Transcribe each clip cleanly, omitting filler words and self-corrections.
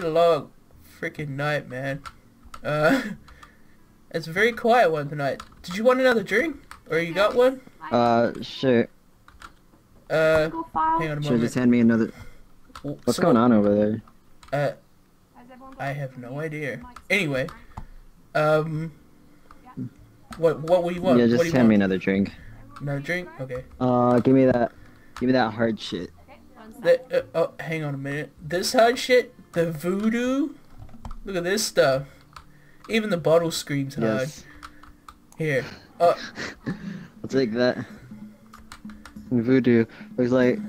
A long freaking night, man. It's a very quiet one tonight. Did you want another drink? Or you got one? Sure. Hang on a moment. Sure, just hand me another. What's going on over there? I have no idea. Anyway, what will you want? Yeah, What do just you hand me want? another drink. Another drink? Okay. Give me that hard shit. Oh, hang on a minute. This hard shit? The voodoo? Look at this stuff. Even the bottle screams hard. Yes. Here. I'll take that. Voodoo. Looks like.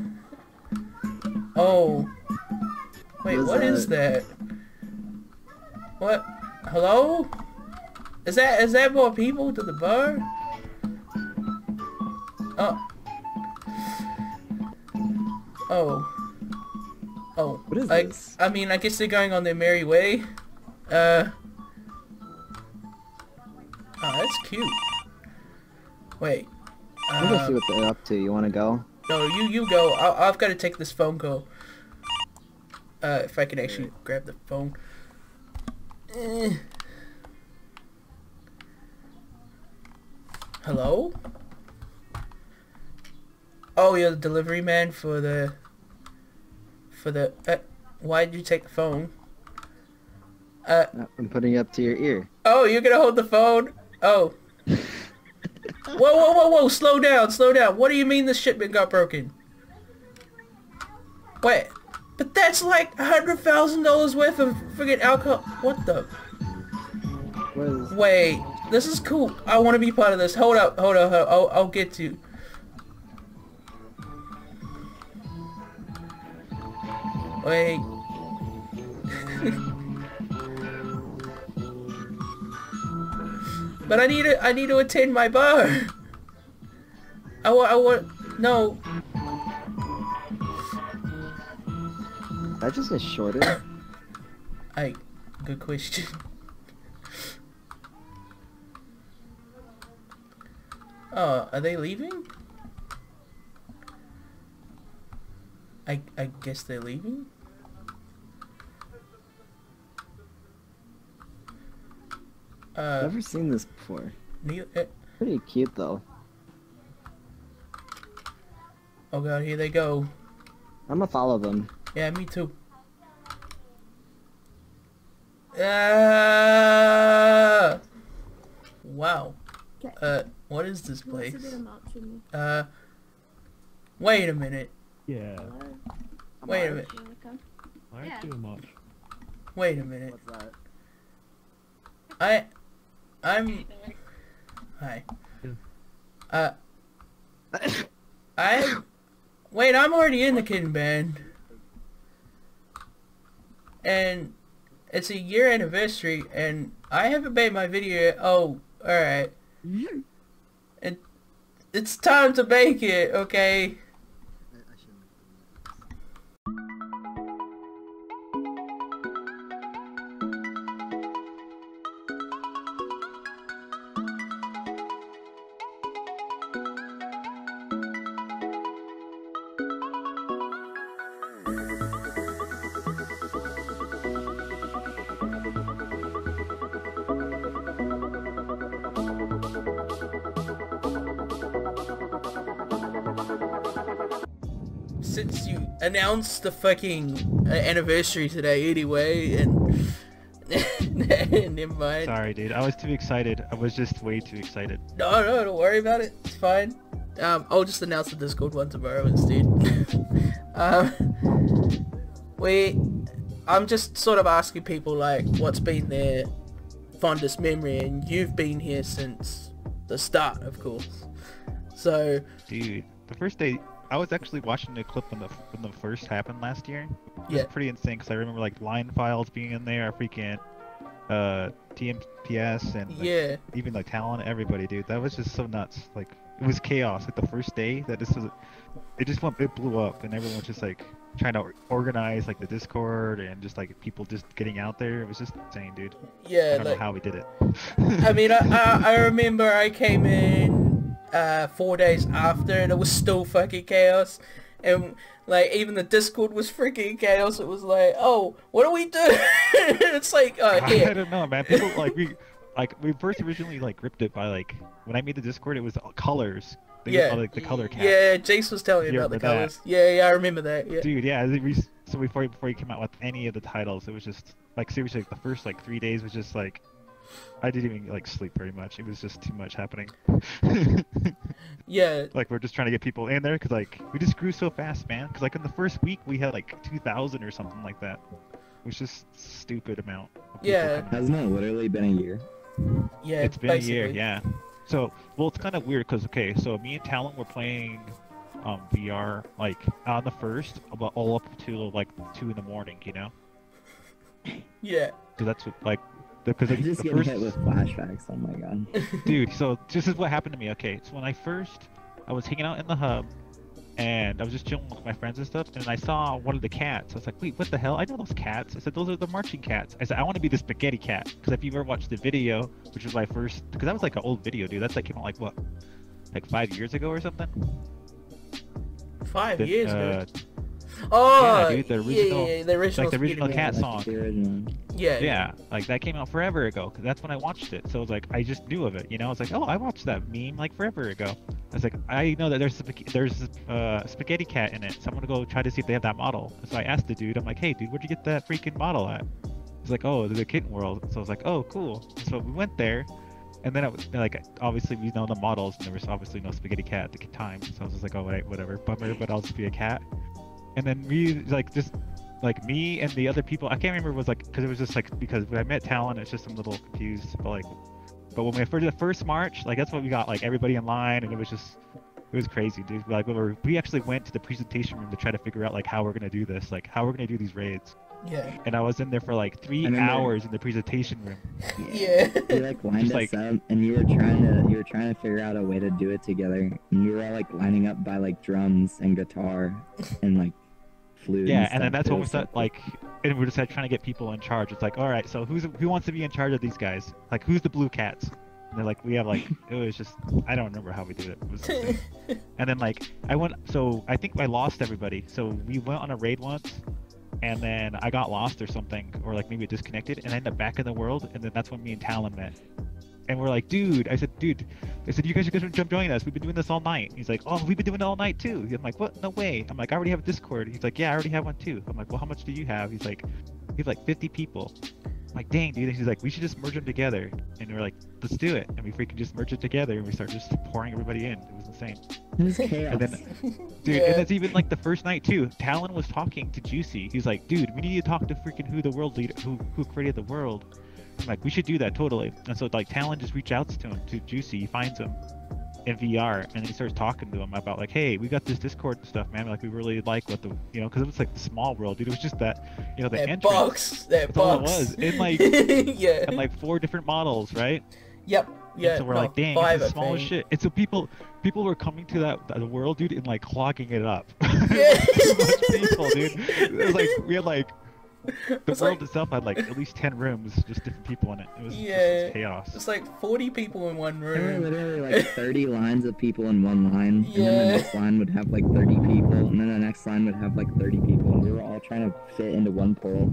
Oh. Wait, what is that? What? Hello? Is that more people to the bar? Oh. Oh. Oh. What is this? I mean, I guess they're going on their merry way. Oh, that's cute. Wait. I'm gonna see what they're up to. You wanna go? No, you go. I've got to take this phone call. If I can actually grab the phone. Hello? Oh, you're the delivery man for the... why did you take the phone? I'm putting it up to your ear. Oh, you're gonna hold the phone? Oh. Whoa, slow down. What do you mean the shipment got broken? Wait, but that's like $100,000 worth of friggin' alcohol. What the? What is... Wait, this is cool. I want to be part of this. Hold up. I'll get to you. Wait. But I need to attend my bar. I want, no. That just gets shorter. Good question. Oh, are they leaving? I guess they're leaving? Never seen this before. Pretty cute though. Oh god, here they go. I'm gonna follow them. Yeah, me too. Wow. What is this place? Wait a minute. Yeah. Wait a minute. Why aren't you much? Wait a minute. What's that? Hi. Wait, I'm already in the kitten band. And it's a year anniversary and I haven't made my video yet. Oh, alright. It's time to make it, okay? Since you announced the fucking anniversary today anyway, and never mind. Sorry, dude. I was too excited. I was just way too excited. No, don't worry about it. It's fine. I'll just announce the Discord one tomorrow instead. I'm just sort of asking people like, what's been their fondest memory, and you've been here since the start, of course. So, Dude, the first day, I was actually watching the clip when the first happened last year. It was pretty insane because I remember like line files being in there, freaking TMPS and like, even like Talon, everybody, dude. That was just so nuts. Like it was chaos. Like the first day that it blew up, and everyone was just like trying to organize like the Discord and just like people just getting out there. It was just insane, dude. Yeah, I don't know how we did it. I mean, I remember I came in 4 days after and it was still fucking chaos, and like even the Discord was freaking chaos. It was like, oh, what do we do? It's like, here. I don't know, man. People we first originally like ripped it by like when I made the Discord, it was colors. They Yeah, like the color cat. yeah. Jace was telling me about the colors. Yeah, I remember that. Yeah. Dude, yeah. So before you came out with any of the titles, it was just like seriously, like, the first like 3 days was just like I didn't even like sleep very much. It was just too much happening. Yeah. Like we're just trying to get people in there because like we just grew so fast, man. Because like in the first week we had like 2,000 or something like that. It was just stupid amount. Of Yeah. Hasn't it literally been a year? Yeah. It's been basically. a year, yeah. So, well, it's kind of weird because, okay, so me and Talon were playing VR, like, on the first, about all up to, like, 2 in the morning, you know? Yeah. So that's, what, like, because I'm just the getting first... hit with flashbacks, oh my god. Dude, so this is what happened to me, okay? So when I was hanging out in the hub, and I was just chilling with my friends and stuff, and I saw one of the cats. I was like, wait, what the hell? I know those cats. I said, those are the marching cats. I said, I want to be the spaghetti cat. Because if you've ever watched the video, which was my first... Because that was like an old video, dude. That's like came out like, what? Like 5 years ago or something? 5 years ago. Oh, yeah, dude, the original, yeah, the original, like the original cat song. Yeah, yeah, like that came out forever ago. Cause that's when I watched it. So it was like I just knew of it, you know. I was like, oh, I watched that meme like forever ago. I was like, I know that there's a spaghetti cat in it. So I'm gonna go try to see if they have that model. So I asked the dude, I'm like, hey, dude, where'd you get that freaking model at? He's like, oh, the Kitten World. So I was like, oh, cool. So we went there. And then it was like, obviously we know the models, and there was obviously no spaghetti cat at the time. So I was just like, oh, wait, whatever, bummer, but I'll just be a cat. And then we like just like me and the other people, I can't remember, it was like because it was just like because when I met Talon, it's just I'm a little confused, but when we for the first march, like that's what we got, like everybody in line, and it was crazy, dude. Like we actually went to the presentation room to try to figure out like how we're gonna do this, like how we're gonna do these raids. Yeah. And I was in there for like 3 hours in the presentation room. Yeah. You like lined us up, and you were trying to figure out a way to do it together, and you were all like lining up by like drums and guitar and like flute. Yeah, and then that's when we start like, and we're just like trying to get people in charge. It's like, all right, so who wants to be in charge of these guys? Like, who's the blue cats? And they're like, we have like, it was just, I don't remember how we did it. It was insane. And then like, so I think I lost everybody. So we went on a raid once, and then I got lost or something, or like maybe it disconnected, and I ended up back in the world, and then that's when me and Talon met. And we're like, dude, I said, you guys should join us. We've been doing this all night. He's like, oh, we've been doing it all night too. I'm like, what? No way. I'm like, I already have a Discord. He's like, yeah, I already have one too. I'm like, well, how much do you have? He's like, we have like 50 people. I'm like, dang, dude. And he's like, we should just merge them together. And we're like, let's do it. And we freaking just merge it together, and we start just pouring everybody in. It was insane. It was chaos. And then, dude, and that's even like the first night too. Talon was talking to Juicy. He's like, dude, we need to talk to freaking who the world leader, who created the world. I'm like, we should do that totally. And so like Talon just reaches out to him, to Juicy. He finds him in VR, and then he starts talking to him about like, hey, we got this Discord and stuff, man. Like we really like what the, you know, because it was like the small world, dude. It was just that, you know, the that entrance. Box. That That's all it box. was. In like, yeah. and like 4 different models, right? Yep. Yeah. And so we're like, dang, it's the smallest shit. And so people were coming to the world, dude, and like clogging it up. Yeah. So much people, dude. It was like we had like the world like, itself had like at least 10 rooms, just different people in it. It was just chaos. It's like 40 people in one There were room. literally like 30 lines of people in one line, and then Yeah. the next line would have like 30 people, and then the next line would have like 30 people, and we were all trying to fit into one portal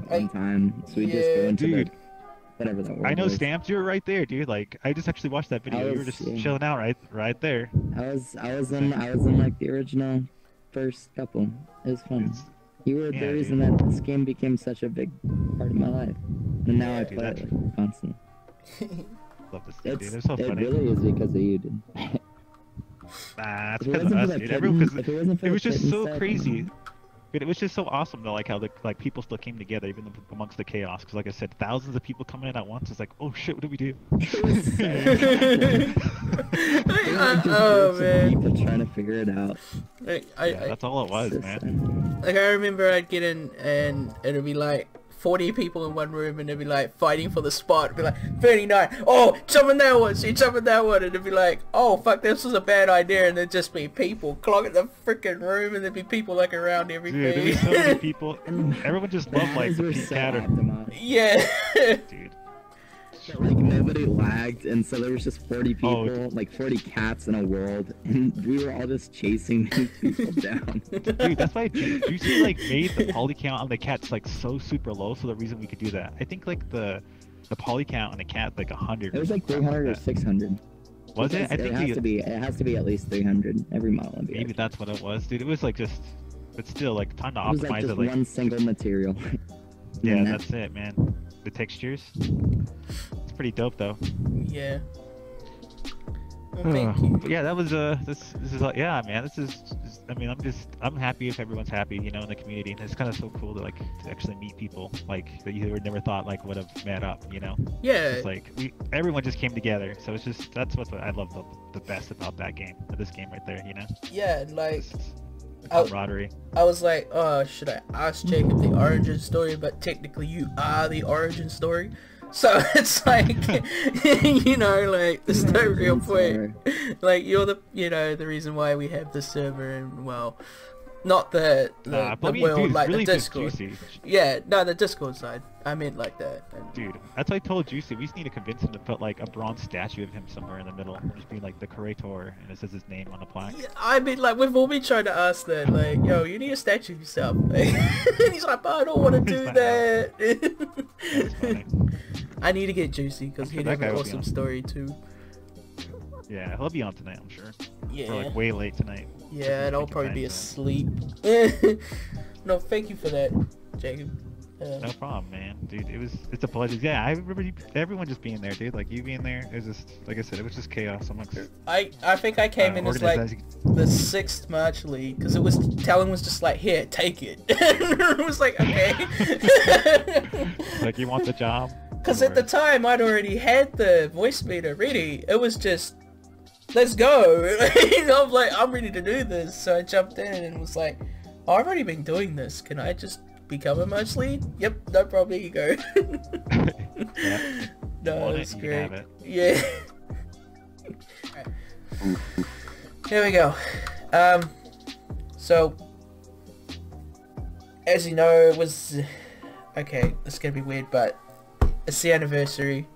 at one time. So we just go into Dude, whatever that was. I know, Stamps, you were right there, dude. Like I just actually watched that video. You were just chilling out right there. I was in like the original first couple. It was fun. You were the reason that this game became such a big part of my life, and now I play it like, constantly. Love this game, dude. It's so funny. It really is because of you, dude. Nah, it's because of us, dude. It was just so crazy. It was just so awesome though, like how like people still came together even amongst the chaos. Because like I said, thousands of people coming in at once. It's like, oh shit, what do we do? Oh man, people trying to figure it out. That's all it was, man. Like I remember I'd get in and it'd be like 40 people in one room, and they'd be like fighting for the spot. It'd be like 39. Oh, jumping that one, she jumping that one, and it'd be like, oh fuck, this was a bad idea, and there'd just be people clogging the freaking room, and there'd be people like around everything. Dude, there'd be so many people. Everyone just loved like the cat. Yeah. Dude. that, like, nobody lagged, and so there was just 40 people, like 40 cats in a world, and we were all just chasing these people down. Dude, that's why Juicy like made the poly count on the cats like so super low. So the reason we could do that, I think like the poly count on the cat like 100. It was like 300 or 600. Was it? I think it has to be at least 300 every model. Maybe that's what it was, dude. It was like just, but still like time to it was optimize like just it. Like one single material. yeah, that's it, man. The textures, it's pretty dope though. Yeah. Well, thank you. But yeah, that was this is like, yeah, man, this is I mean, I'm happy if everyone's happy, you know, in the community. And it's kind of so cool to like to actually meet people like that you never thought like would have met up, you know. Yeah. It's like everyone just came together, so it's just that's what I love the best about that game, this game right there, you know. Yeah, like camaraderie. I was like, oh, should I ask Jacob the origin story? But technically, you are the origin story. So it's like, you know, like, there's no real point. Like, you're the, you know, the reason why we have the server, and, well, not the world, dude, like really the Discord. Yeah, no, the Discord side. I meant like that. Dude, that's what I told Juicy. We just need to convince him to put, like, a bronze statue of him somewhere in the middle. Just be, like, the curator, and it says his name on the plaque. Yeah, I mean, like, we've all been trying to ask that, like, yo, you need a statue of yourself. And he's like, but I don't want to do that. That's funny. I need to get Juicy, because he'd have an awesome story, too. Yeah, he'll be on tonight, I'm sure. Yeah. Or, like, way late tonight. Yeah, and I'll probably be asleep. No, thank you for that, Jacob. No problem, man. Dude, it's a pleasure. Yeah, I remember everyone just being there, dude. Like, you being there, it was just, like I said, it was just chaos amongst... I think I came in as, like, the 6th March League, because it was, Talon was just like, here, take it. It was like, okay. Like, you want the job? Because at the time, I'd already had the voice meter ready. It was just, let's go. I'm like, I'm ready to do this. So I jumped in and was like, oh, I've already been doing this. Can I just become a March lead? Yep, no problem, here you go. Yeah. No, it was was great. great. Yeah. Here we go. So, as you know, it was, okay, it's gonna be weird, but it's the anniversary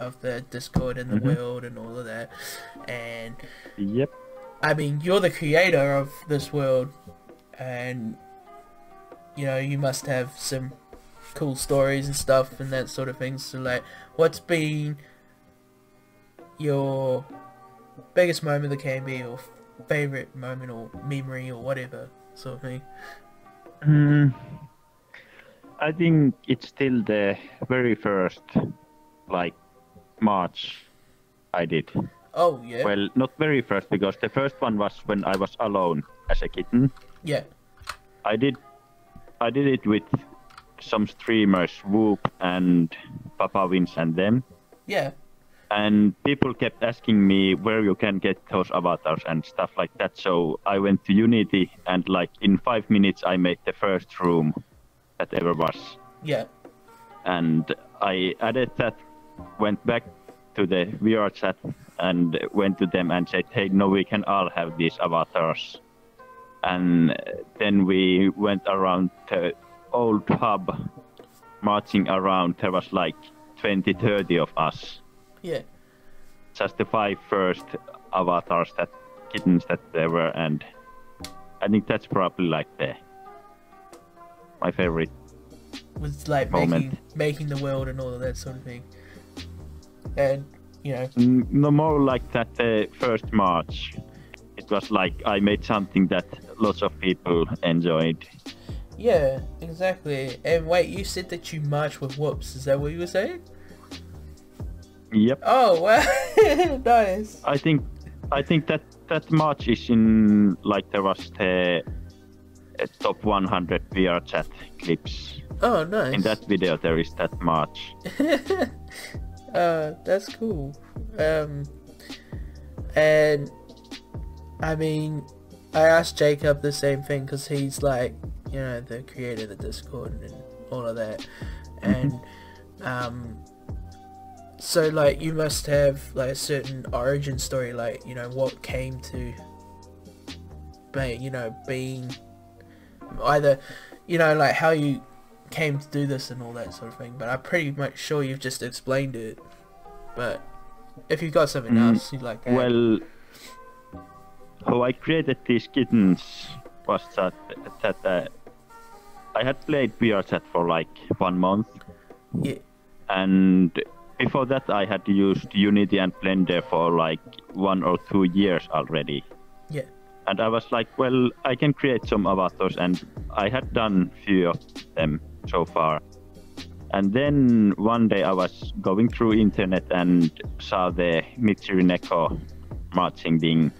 of the Discord and the world and all of that, and yep. I mean, you're the creator of this world, and you know, you must have some cool stories and stuff and that sort of thing. So like, what's been your biggest moment that can be, or favorite moment or memory or whatever sort of thing? I think it's still the very first, like, March I did. Oh, yeah? Well, not very first, because the first one was when I was alone as a kitten. Yeah. I did it with some streamers, Whoop and Papa Vince and them. Yeah. And people kept asking me where you can get those avatars and stuff like that. So I went to Unity, and like in 5 minutes I made the first room that ever was. Yeah. And I added that, went back to the VR chat and went to them and said, hey, no, we can all have these avatars. And then we went around the old hub, marching around. There was like 20, 30 of us. Yeah. Just the 5 first avatars, that kittens that there were, and I think that's probably like my favorite. Was like moment. making the world and all of that sort of thing. And, you know. No more like that first March. It was like I made something that lots of people enjoyed. Yeah, exactly. And wait, you said that you marched with Whoops. Is that what you were saying? Yep. Oh, wow. Nice. I think that March is in, like, there was the top 100 VR chat clips. Oh, nice. In that video there is that March. That's cool. And I mean, I asked Jacob the same thing, because he's like, you know, the creator of the Discord and all of that. And so like, you must have like a certain origin story, like, you know, what came to being either, you know, like how you came to do this and all that sort of thing, but I'm pretty much sure you've just explained it. But if you've got something else you'd like to add. Well, how I created these kittens was that I had played VRChat for like 1 month. Yeah. And before that I had used Unity and Blender for like 1 or 2 years already. Yeah. And I was like, well, I can create some avatars, and I had done few of them so far. And then one day I was going through internet and saw the Mitsuri Neko marching thing.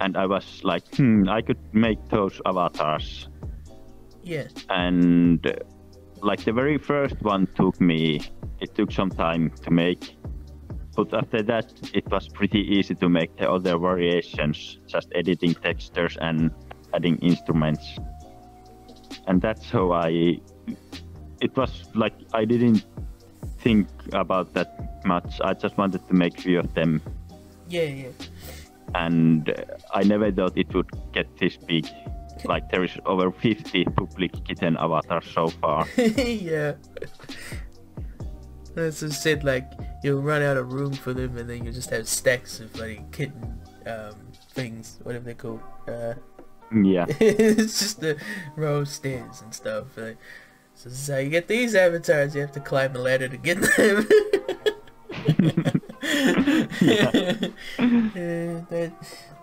And I was like, I could make those avatars. Yeah. And like the very first one it took some time to make. But after that, it was pretty easy to make the other variations, just editing textures and adding instruments. And that's how it was like I didn't think about that much. I just wanted to make few of them. Yeah. And I never thought it would get this big. Like there is over 50 public kitten avatars so far. Yeah. As I said, like, you'll run out of room for them and then you just have stacks of bloody kitten things, whatever they're called. Yeah. It's just a row of stairs and stuff. So this is how you get these avatars. You have to climb a ladder to get them.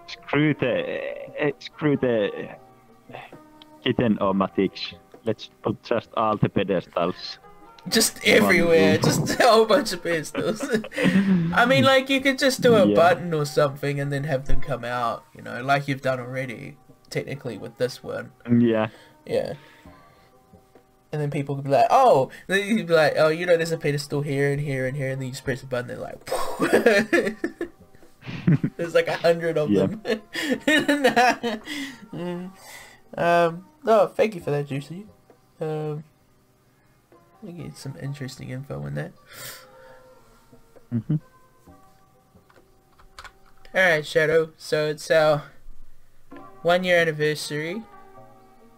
Screw the kitten-o-matics. Let's put just all the pedestals. Just everywhere, just a whole bunch of pedestals. I mean, like, you could just do a button or something and then have them come out, you know, like you've done already, technically, with this one. Yeah. Yeah. And then people could be like, oh, and then you'd be like, oh, you know, there's a pedestal here and here and here, and then you just press a button and like, there's like 100 of them. No, thank you for that, Juicy. I get some interesting info in that. Alright, Shadow, so it's our 1 year anniversary.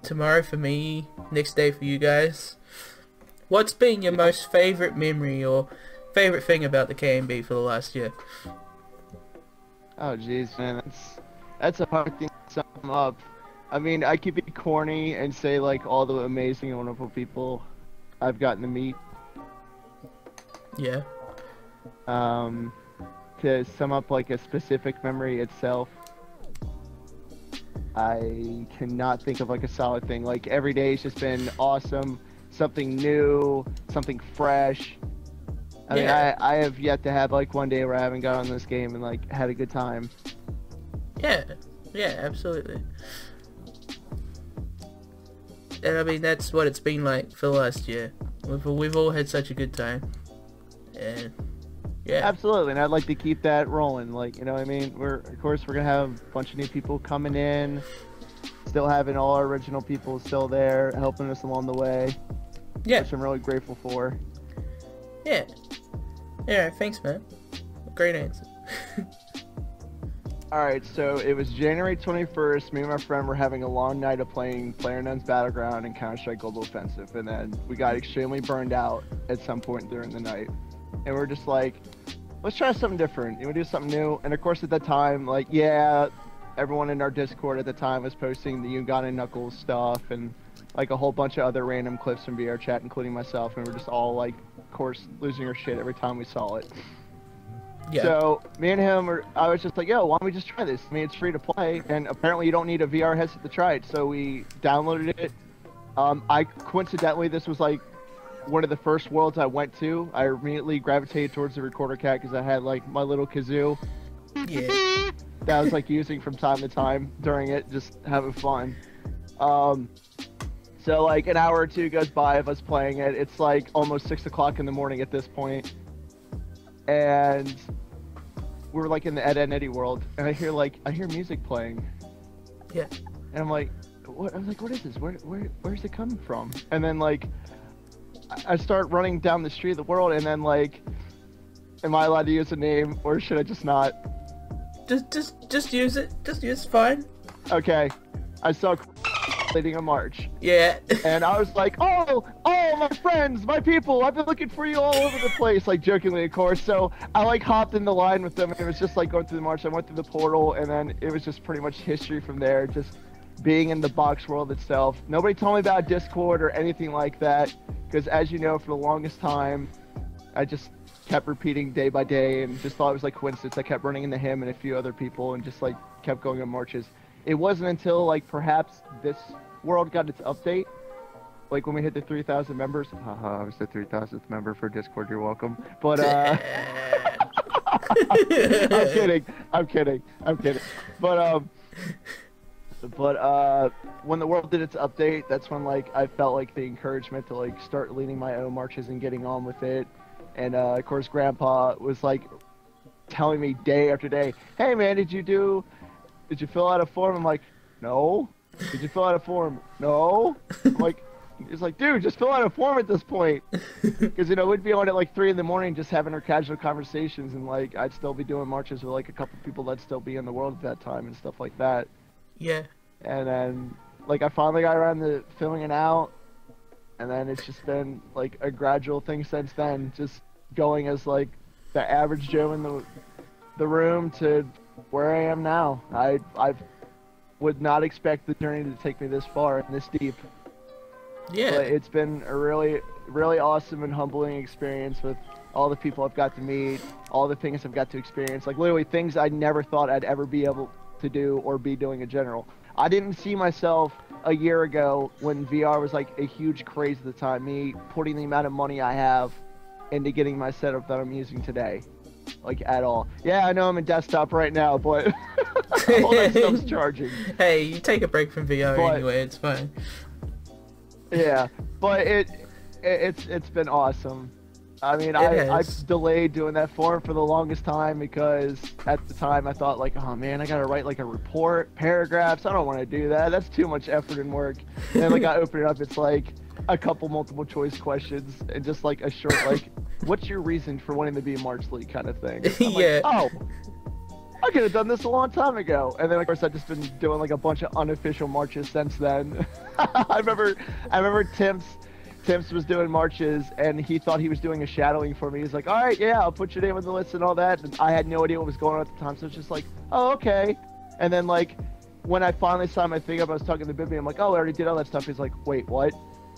Tomorrow for me, next day for you guys. What's been your most favourite memory or favourite thing about the KMB for the last year? Oh jeez, man, that's a hard thing to sum up. I mean, I could be corny and say like all the amazing and wonderful people I've gotten to meet. Yeah. To sum up like a specific memory itself, I cannot think of like a solid thing. Like every day's just been awesome, something new, something fresh. I mean, I have yet to have like one day where I haven't got on this game and like had a good time. Yeah, absolutely. And I mean, that's what it's been like for the last year. We've all had such a good time. And yeah. Absolutely, and I'd like to keep that rolling. Like, you know what I mean? Of course we're gonna have a bunch of new people coming in. Still having all our original people still there, helping us along the way. Yeah. Which I'm really grateful for. Yeah. Yeah, thanks, man. Great answer. Alright, so it was January 21st, me and my friend were having a long night of playing PlayerUnknown's Battleground and Counter-Strike Global Offensive, and then we got extremely burned out at some point during the night. And we're just like, let's try something different, you know, do something new. And of course at that time, like, yeah, everyone in our Discord at the time was posting the Uganda Knuckles stuff and like a whole bunch of other random clips from VRChat, including myself, and we're just all like, of course, losing our shit every time we saw it. Yeah. So me and him, I was just like, yo, why don't we just try this? I mean, it's free to play, and apparently you don't need a VR headset to try it. So we downloaded it. Coincidentally, this was like one of the first worlds I went to. I immediately gravitated towards the recorder cat because I had like my little kazoo. Yeah. That I was like using from time to time during it, just having fun. So like an hour or two goes by of us playing it. It's like almost 6 o'clock in the morning at this point. And we're like in the Ed, Ed, Eddie world, and I hear music playing. Yeah. And I'm like, what? I was like, what is this? Where's it coming from? And then like, I start running down the street of the world, and then like, am I allowed to use a name, or should I just not? Just use it. Just use it. Fine. Okay. I saw leading a march. Yeah. And I was like, oh, my friends, my people, I've been looking for you all over the place, like jokingly, of course. So I like hopped in the line with them, and it was just like going through the march. I went through the portal, and then it was just pretty much history from there, just being in the box world itself. Nobody told me about Discord or anything like that, because as you know, for the longest time, I just kept repeating day by day and just thought it was like coincidence. I kept running into him and a few other people and just like kept going on marches. It wasn't until like perhaps this world got its update, like when we hit the 3,000 members. Haha, I was the 3,000th member for Discord, you're welcome. But I'm kidding. But when the world did its update, that's when like I felt like the encouragement to like start leading my own marches and getting on with it. And of course, Grandpa was like telling me day after day, "Hey man, did you fill out a form?" I'm like, "No." "Did you fill out a form?" "No." I'm like, he's like, "Dude, just fill out a form at this point." Because you know we'd be on at like 3 in the morning just having our casual conversations, and like I'd still be doing marches with like a couple people that'd still be in the world at that time and stuff like that. Yeah. And then like I finally got around to filling it out. And then it's just been like a gradual thing since then, just going as like the average Joe in the room to where I am now. I would not expect the journey to take me this far and this deep. Yeah. But it's been a really, really awesome and humbling experience with all the people I've got to meet, all the things I've got to experience, like literally things I never thought I'd ever be able to do or be doing in general. I didn't see myself a year ago when VR was like a huge craze at the time, me putting the amount of money I have into getting my setup that I'm using today, like at all. Yeah, I know I'm in desktop right now, but all that stuff's charging. Hey, you take a break from VR anyway, it's fine. Yeah, but it's been awesome. I mean, I've delayed doing that form for the longest time because at the time I thought like, oh man, I gotta write like a report, paragraphs. I don't want to do that. That's too much effort and work. And then like I open it up, it's like a couple multiple choice questions and just like a short like, what's your reason for wanting to be a March League kind of thing. I'm Yeah. like, oh, I could have done this a long time ago. And then of course I've just been doing like a bunch of unofficial marches since then. I remember Tim's was doing marches, and he thought he was doing a shadowing for me. He's like, all right, yeah, I'll put your name on the list and all that. And I had no idea what was going on at the time, so it's just like, oh, okay. And then, like, when I finally signed my thing up, I was talking to Bibby. I'm like, oh, I already did all that stuff. He's like, wait, what?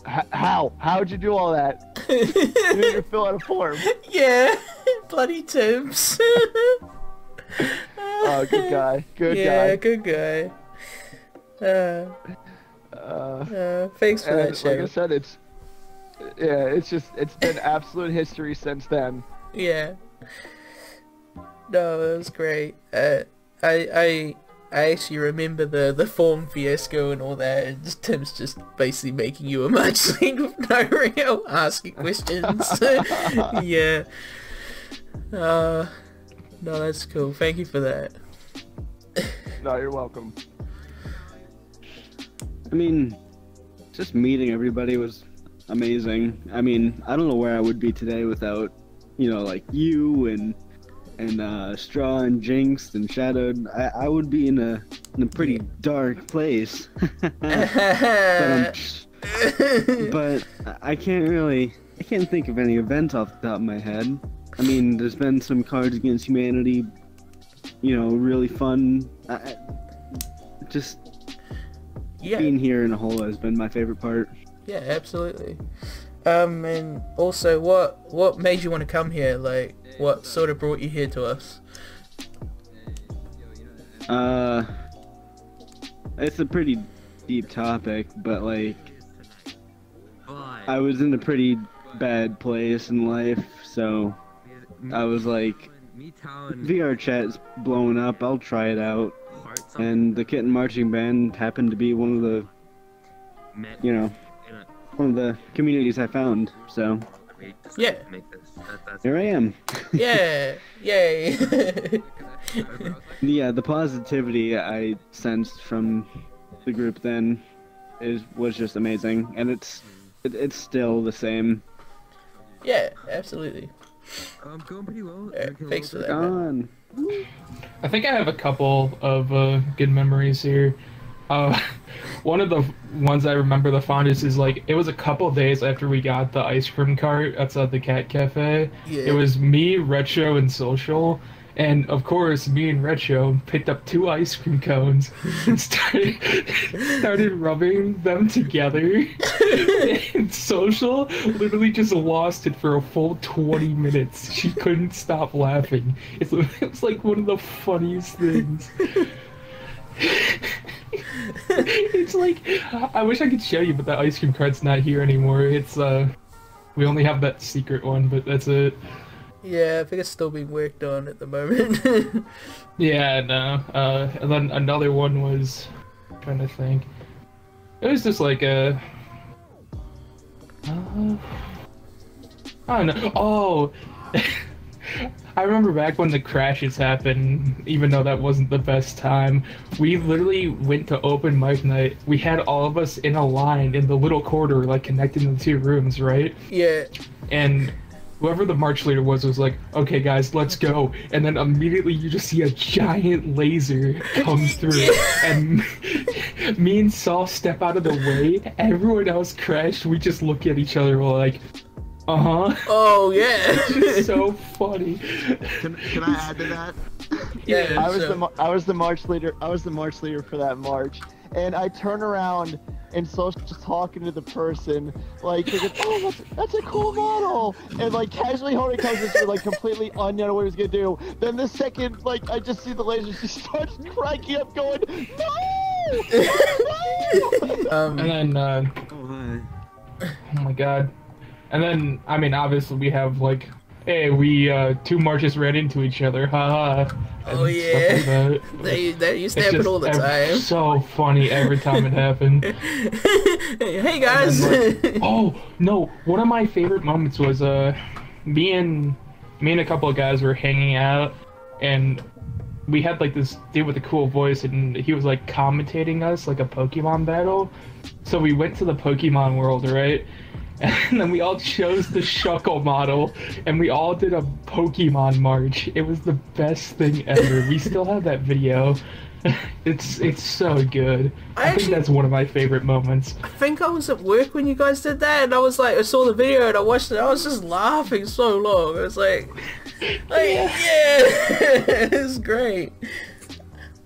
How? How'd you do all that? You need to fill out a form. Yeah, bloody Tim's. Oh, good guy. Good guy. Yeah, good guy. Thanks for that, like I said, it's been absolute history since then. Yeah. No, that was great. I actually remember the form fiasco and all that, and Tim's just basically making you a March League with no real asking questions. Yeah. No, that's cool. Thank you for that. No, you're welcome. I mean, just meeting everybody was amazing. I mean, I don't know where I would be today without, you know, like you and Straw and Jinx and Shadowed. I would be in a pretty dark place. But I can't think of any event off the top of my head. I mean, there's been some Cards Against Humanity, you know, really fun. Just being here in a whole has been my favorite part. Yeah, absolutely. And also, what made you want to come here? Like, what sort of brought you here to us? It's a pretty deep topic, but like, I was in a pretty bad place in life, so I was like, VR chat's blowing up, I'll try it out. And the Kitten Marching Band happened to be one of the, you know, one of the communities I found, so yeah, here I am. Yeah, yay. Yeah, the positivity I sensed from the group then was just amazing, and it's still the same. Yeah, absolutely. Going pretty well. Thanks for that. On. I think I have a couple of good memories here. Uh, one of the ones I remember the fondest is like it was a couple days after we got the ice cream cart outside the cat cafe. Yeah. It was me, Retro, and Social, and of course me and Retro picked up 2 ice cream cones and started rubbing them together. And Social literally just lost it for a full 20 minutes. She couldn't stop laughing. It was like one of the funniest things. It's like I wish I could show you, but that ice cream cart's not here anymore. It's we only have that secret one, but that's it. Yeah, I think it's still being worked on at the moment. Yeah, no. And then another one was I'm trying to think. It was just like a I don't know. Oh, I remember back when the crashes happened, even though that wasn't the best time, we literally went to open mic night. We had all of us in a line in the little corridor, like connecting the 2 rooms, right? Yeah. And whoever the march leader was like, okay guys, let's go. And then immediately you just see a giant laser come through. And me and Saul step out of the way. Everyone else crashed. We just look at each other like, uh-huh. Oh yeah. It's so funny. Can I add to that? Yeah. I was the march leader. I was the march leader for that march, and I turn around and Social just talking to the person, like, thinking, oh, that's a cool model, and like casually holding comes to like completely unknown what he was gonna do. Then the second, like, I just see the laser, she starts cranking up, going, no, no. And then, oh my god. And then, I mean, obviously we have, like, hey, we, 2 marches ran into each other, haha. Oh yeah. Like They used to happen all the time. So funny every time it happened. Hey guys. Like, oh, no, one of my favorite moments was, me and a couple of guys were hanging out, and we had, like, this dude with a cool voice, and he was, like, commentating us, like, a Pokemon battle. So we went to the Pokemon world, right? And then we all chose the Shuckle model, and we all did a Pokemon march. It was the best thing ever. We still have that video. It's so good. I think that's one of my favorite moments. I think I was at work when you guys did that, and I was like, I saw the video and I watched it. I was just laughing so long. I was like yeah, it's great.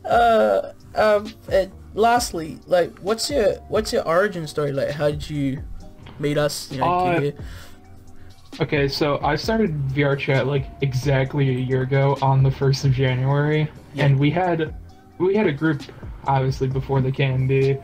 And lastly, like, what's your origin story? Like, how did you meet us? You know, here? Okay, so I started VR chat like exactly a year ago on the 1st of January, and we had a group obviously before the candy,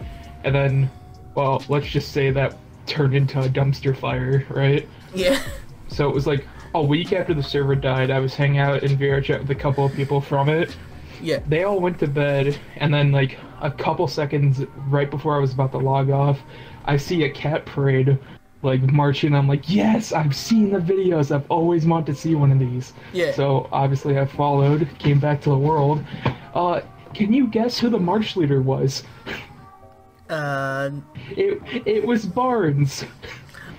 and then, well, let's just say that turned into a dumpster fire, right? Yeah. So it was like a week after the server died, I was hanging out in VR chat with a couple of people from it. Yeah. They all went to bed, and then like a couple seconds right before I was about to log off, I see a cat parade like marching. I'm like, yes, I've seen the videos. I've always wanted to see one of these. Yeah. So obviously I followed, came back to the world. Can you guess who the march leader was? It was Barnes.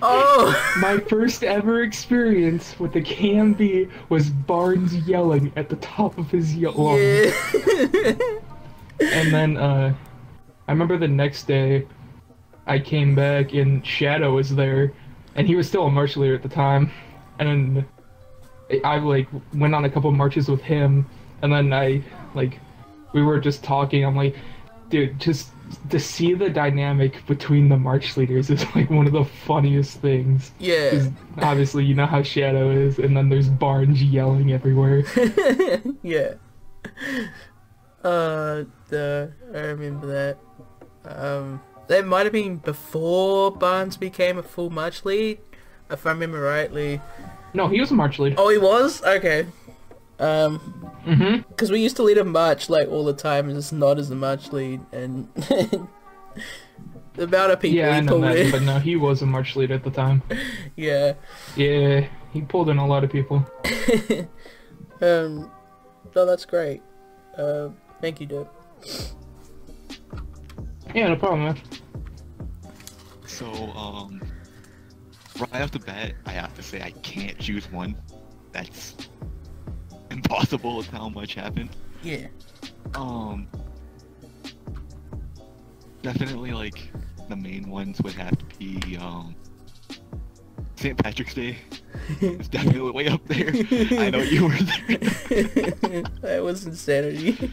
Oh! My first ever experience with the candy was Barnes yelling at the top of his lungs. Yeah. And then, I remember the next day, I came back and Shadow was there, and he was still a march leader at the time. And I, like, went on a couple marches with him, and then we were just talking. I'm like, dude, just to see the dynamic between the march leaders is like one of the funniest things. Yeah. 'Cause obviously, you know how Shadow is, and then there's Barnes yelling everywhere. Yeah. I remember that. That might have been before Barnes became a full march lead, if I remember rightly. No, he was a march lead. Oh, he was? Okay. Because we used to lead a march like all the time, and just not as a march lead, and the amount of people he pulled in. But no, he was a march lead at the time. Yeah. Yeah, he pulled in a lot of people. No, that's great. Thank you, dude. Yeah, no problem, man. So, right off the bat, I have to say I can't choose one. That's impossible with how much happened. Yeah. definitely like the main ones would have to be St. Patrick's Day. It's definitely way up there. I know you were there. That was insanity.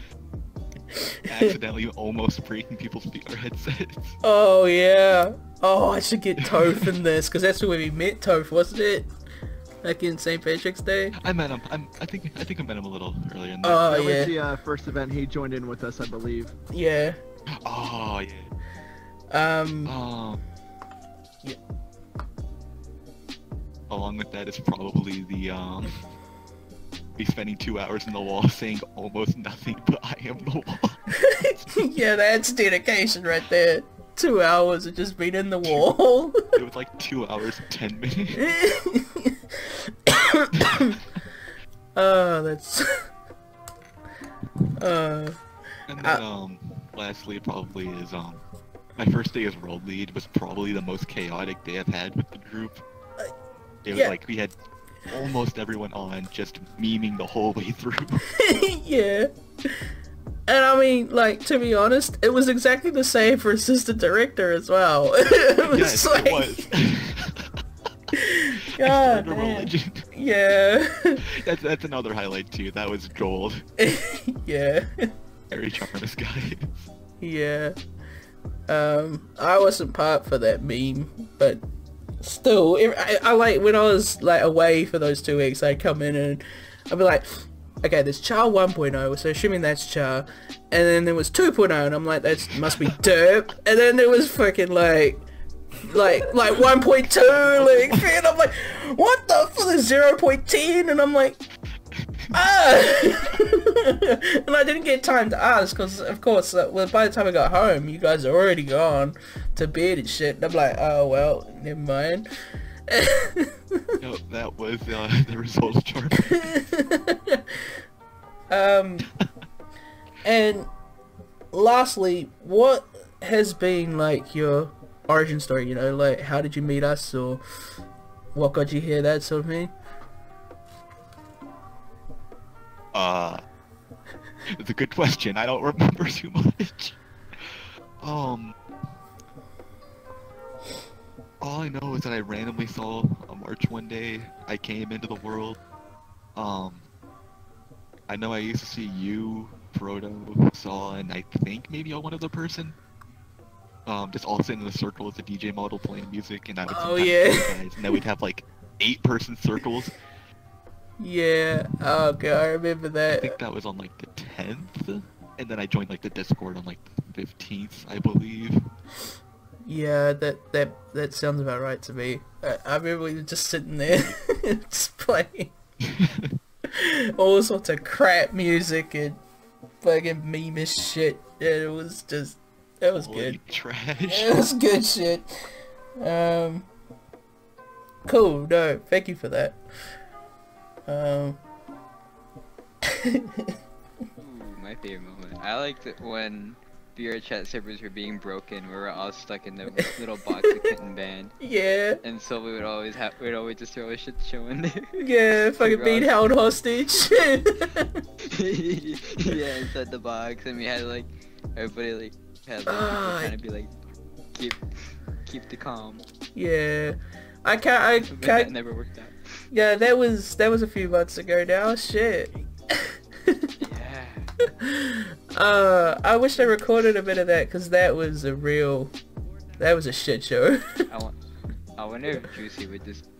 Accidentally almost breaking people's VR headsets. Oh yeah. Oh, I should get Toph in this because that's where we met Toph, wasn't it? Like in St. Patrick's Day. I met him. I think I met him a little earlier in the. Oh That yeah. was the first event he joined in with us, I believe. Yeah. Oh yeah. Yeah. Along with that is probably the me spending 2 hours in the wall saying almost nothing, but I am the wall. Yeah, that's dedication right there. 2 hours of just being in the wall. It was like 2 hours and 10 minutes. Oh, that's. And then lastly probably is my first day as world lead was probably the most chaotic day I've had with the group. It was yeah. like we had almost everyone on just memeing the whole way through. Yeah. And I mean, like, to be honest, it was exactly the same for assistant director as well. It was Yes, like... it was. God, a man. religion. Yeah. That's another highlight too. That was Joel. Yeah. Very charming guy. Yeah. I wasn't part for that meme, but still, I like when I was like away for those 2 weeks, I'd come in and I'd be like, okay, there's Char 1.0, so assuming that's Char, and then there was 2.0, and I'm like, that must be Derp, and then there was fucking like 1.2, like, and I'm like, what the fuck, there's 0.10, and I'm like, and I didn't get time to ask because, of course, well, by the time I got home, you guys are already gone to bed and shit. And I'm like, oh well, never mind. No, that was the result of charm. And lastly, what has been like your origin story? You know, like how did you meet us, or what got you here, that sort of thing. It's a good question. I don't remember too much. All I know is that I randomly saw a march one day. I came into the world. I know I used to see you, Frodo, Saw, and I think maybe one other person. Just all sitting in a circle as a DJ model playing music, and I would sometimes yeah. play guys, and then we'd have like 8-person circles. Yeah, oh god, I remember I that. think that was on like the 10th, and then I joined like the Discord on like the 15th, I believe. Yeah, that sounds about right to me. I remember we were just sitting there, just playing all sorts of crap music and fucking meme-ish shit. Yeah, it was Holy good. trash. It was good shit. Cool. No, thank you for that. Ooh, my favorite moment. I liked it when VR chat servers were being broken. We were all stuck in the little box of kitten band. Yeah. And so we'd always just throw a shit show in there. Yeah, fucking being held hostage. Yeah, inside the box, and we had like everybody like had like people trying to be like keep the calm. Yeah. That never worked out. Yeah, that was a few months ago now. Shit. Yeah. I wish I recorded a bit of that because that was a shit show. I wonder if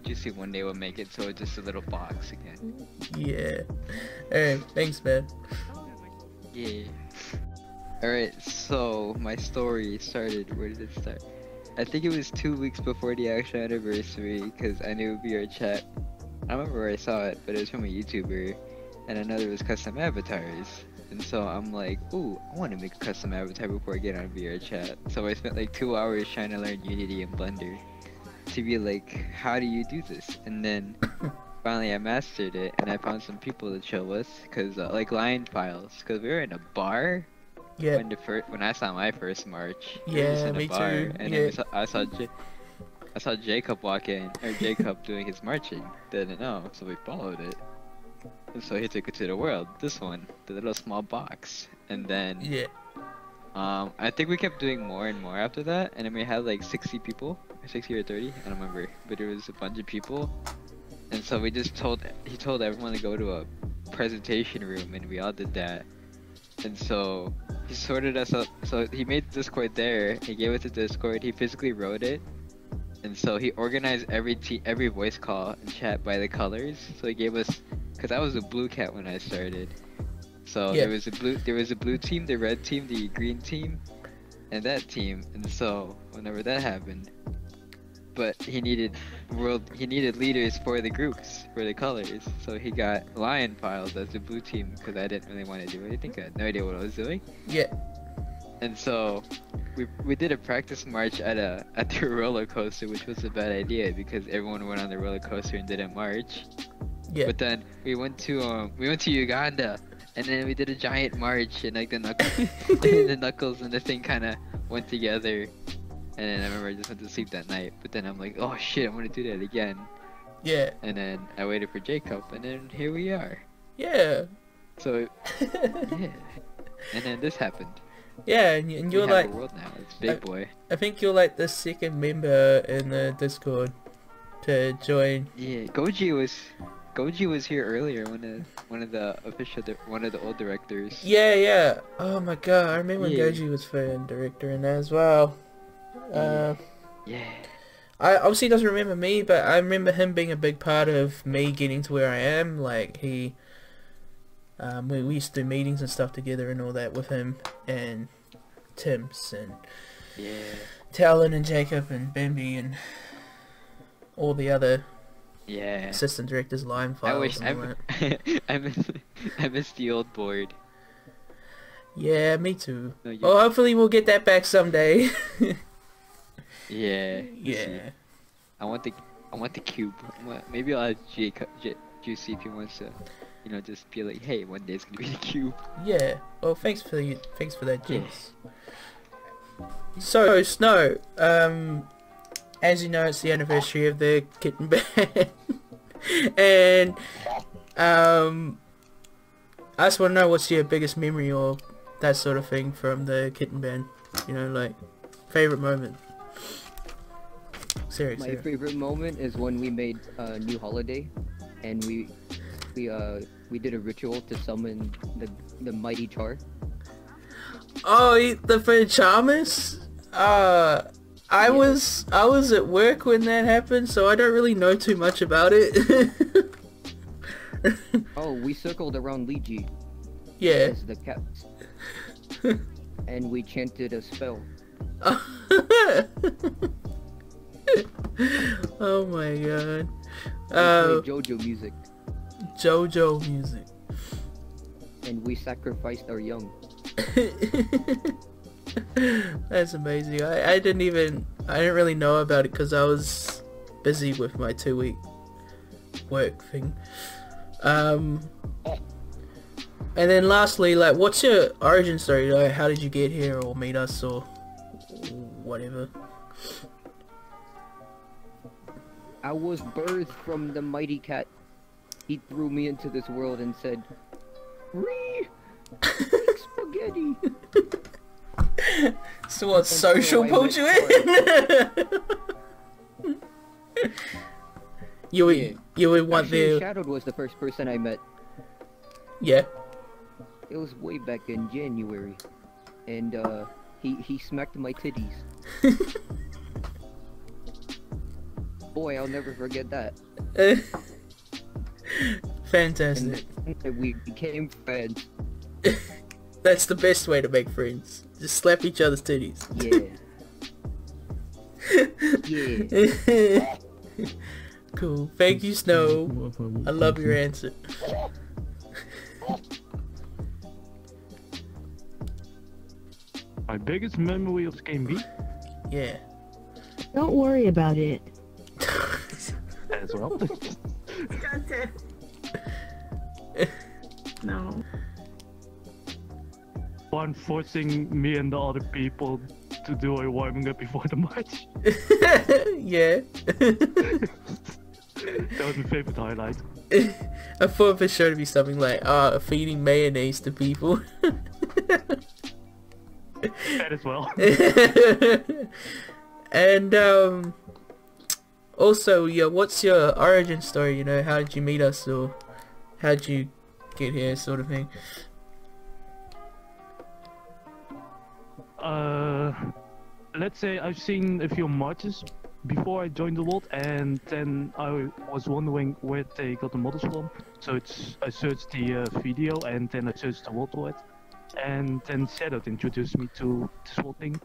Juicy one day will make it so it's just a little box again. Yeah. Alright, thanks, man. Yeah. Alright, so my story started, where did it start? I think it was 2 weeks before the actual anniversary, because I knew VR chat. I don't remember where I saw it, but it was from a YouTuber, and I know there was custom avatars. And so I'm like, ooh, I want to make a custom avatar before I get on VR chat. So I spent like 2 hours trying to learn Unity and Blender to be like, how do you do this? And then finally I mastered it, and I found some people to chill with, cause like line files, cause we were in a bar. Yeah. When I saw my first march. Yeah, in me a bar, too. And Yeah. then I saw Jacob walk in, or Jacob doing his marching. Didn't know, so we followed it. And so he took it to the world. This one, the little small box, and then Yeah. I think we kept doing more and more after that, and then we had like 60 people, 60 or 30, I don't remember, but it was a bunch of people, and so he told everyone to go to a presentation room, and we all did that, and so he sorted us up. So he made Discord there, he gave us a Discord, he physically wrote it, and so he organized every voice call and chat by the colors. So he gave us, cause I was a blue cat when I started. So there was a blue team, the red team, the green team, and that team. And so whenever that happened, but he needed leaders for the groups, for the colors. So he got Lion Piles as the blue team because I didn't really want to do anything. I had no idea what I was doing. Yeah. And so we did a practice march at the roller coaster, which was a bad idea because everyone went on the roller coaster and didn't march. Yeah. But then we went to Uganda. And then we did a giant march, and like the knuckles and the thing kind of went together. And then I remember I just went to sleep that night. But then I'm like, oh shit, I'm gonna do that again. Yeah. And then I waited for Jacob, and then here we are. Yeah. So yeah. And then this happened. Yeah, and you're we have like a world now. It's big boy. I think you're like the second member in the Discord to join. Yeah, Goji was here earlier, one of the old directors. Yeah. Oh my god, I remember when Goji was fan director in that as well. Yeah. I obviously doesn't remember me, but I remember him being a big part of me getting to where I am. Like we used to do meetings and stuff together and all that with him and Tim's and Talon and Jacob and Bambi and all the other assistant directors, line files. I miss the old board. Yeah, me too. No, well, hopefully we'll get that back someday. Yeah. I want the cube. Maybe I'll ask Juicy if he wants to, just be like, hey, one day it's gonna be the cube. Yeah. Well, thanks for that, Juice. So Snow, as you know, it's the anniversary of the Kitten Band, and I just want to know what's your biggest memory or that sort of thing from the Kitten Band. Like favorite moment. Seriously. My favorite moment is when we made a new holiday, and we did a ritual to summon the mighty Char. Oh, the Phanchamas? I was at work when that happened, so I don't really know too much about it. Oh, we circled around Liji. Yeah. As the cat. And we chanted a spell. Oh my god. We played JoJo music. JoJo music. And we sacrificed our young. That's amazing. I didn't really know about it because I was busy with my 2-week work thing. And then lastly, like, what's your origin story? Like, how did you get here or meet us or whatever? I was birthed from the mighty cat. He threw me into this world and said, spaghetti. So what, social pulled you in? You would want Actually, Shadowed was the first person I met. Yeah. It was way back in January. And he smacked my titties. Boy, I'll never forget that. Fantastic. And we became friends. That's the best way to make friends. Just slap each other's titties. Yeah. Cool. Thank you, Snow. I love your answer. My biggest memory of Game B? Yeah. Don't worry about it. As well. No. One forcing me and the other people to do a warming up before the match. Yeah. That was my favorite highlight. I thought for sure to be something like, feeding mayonnaise to people. That as well. And also, yeah, what's your origin story? You know, how did you meet us, or how did you get here, sort of thing? Let's say I've seen a few matches before I joined the world, and then I was wondering where they got the models from. So I searched the video, and then I searched the world for it, and then Shadow introduced me to this whole thing.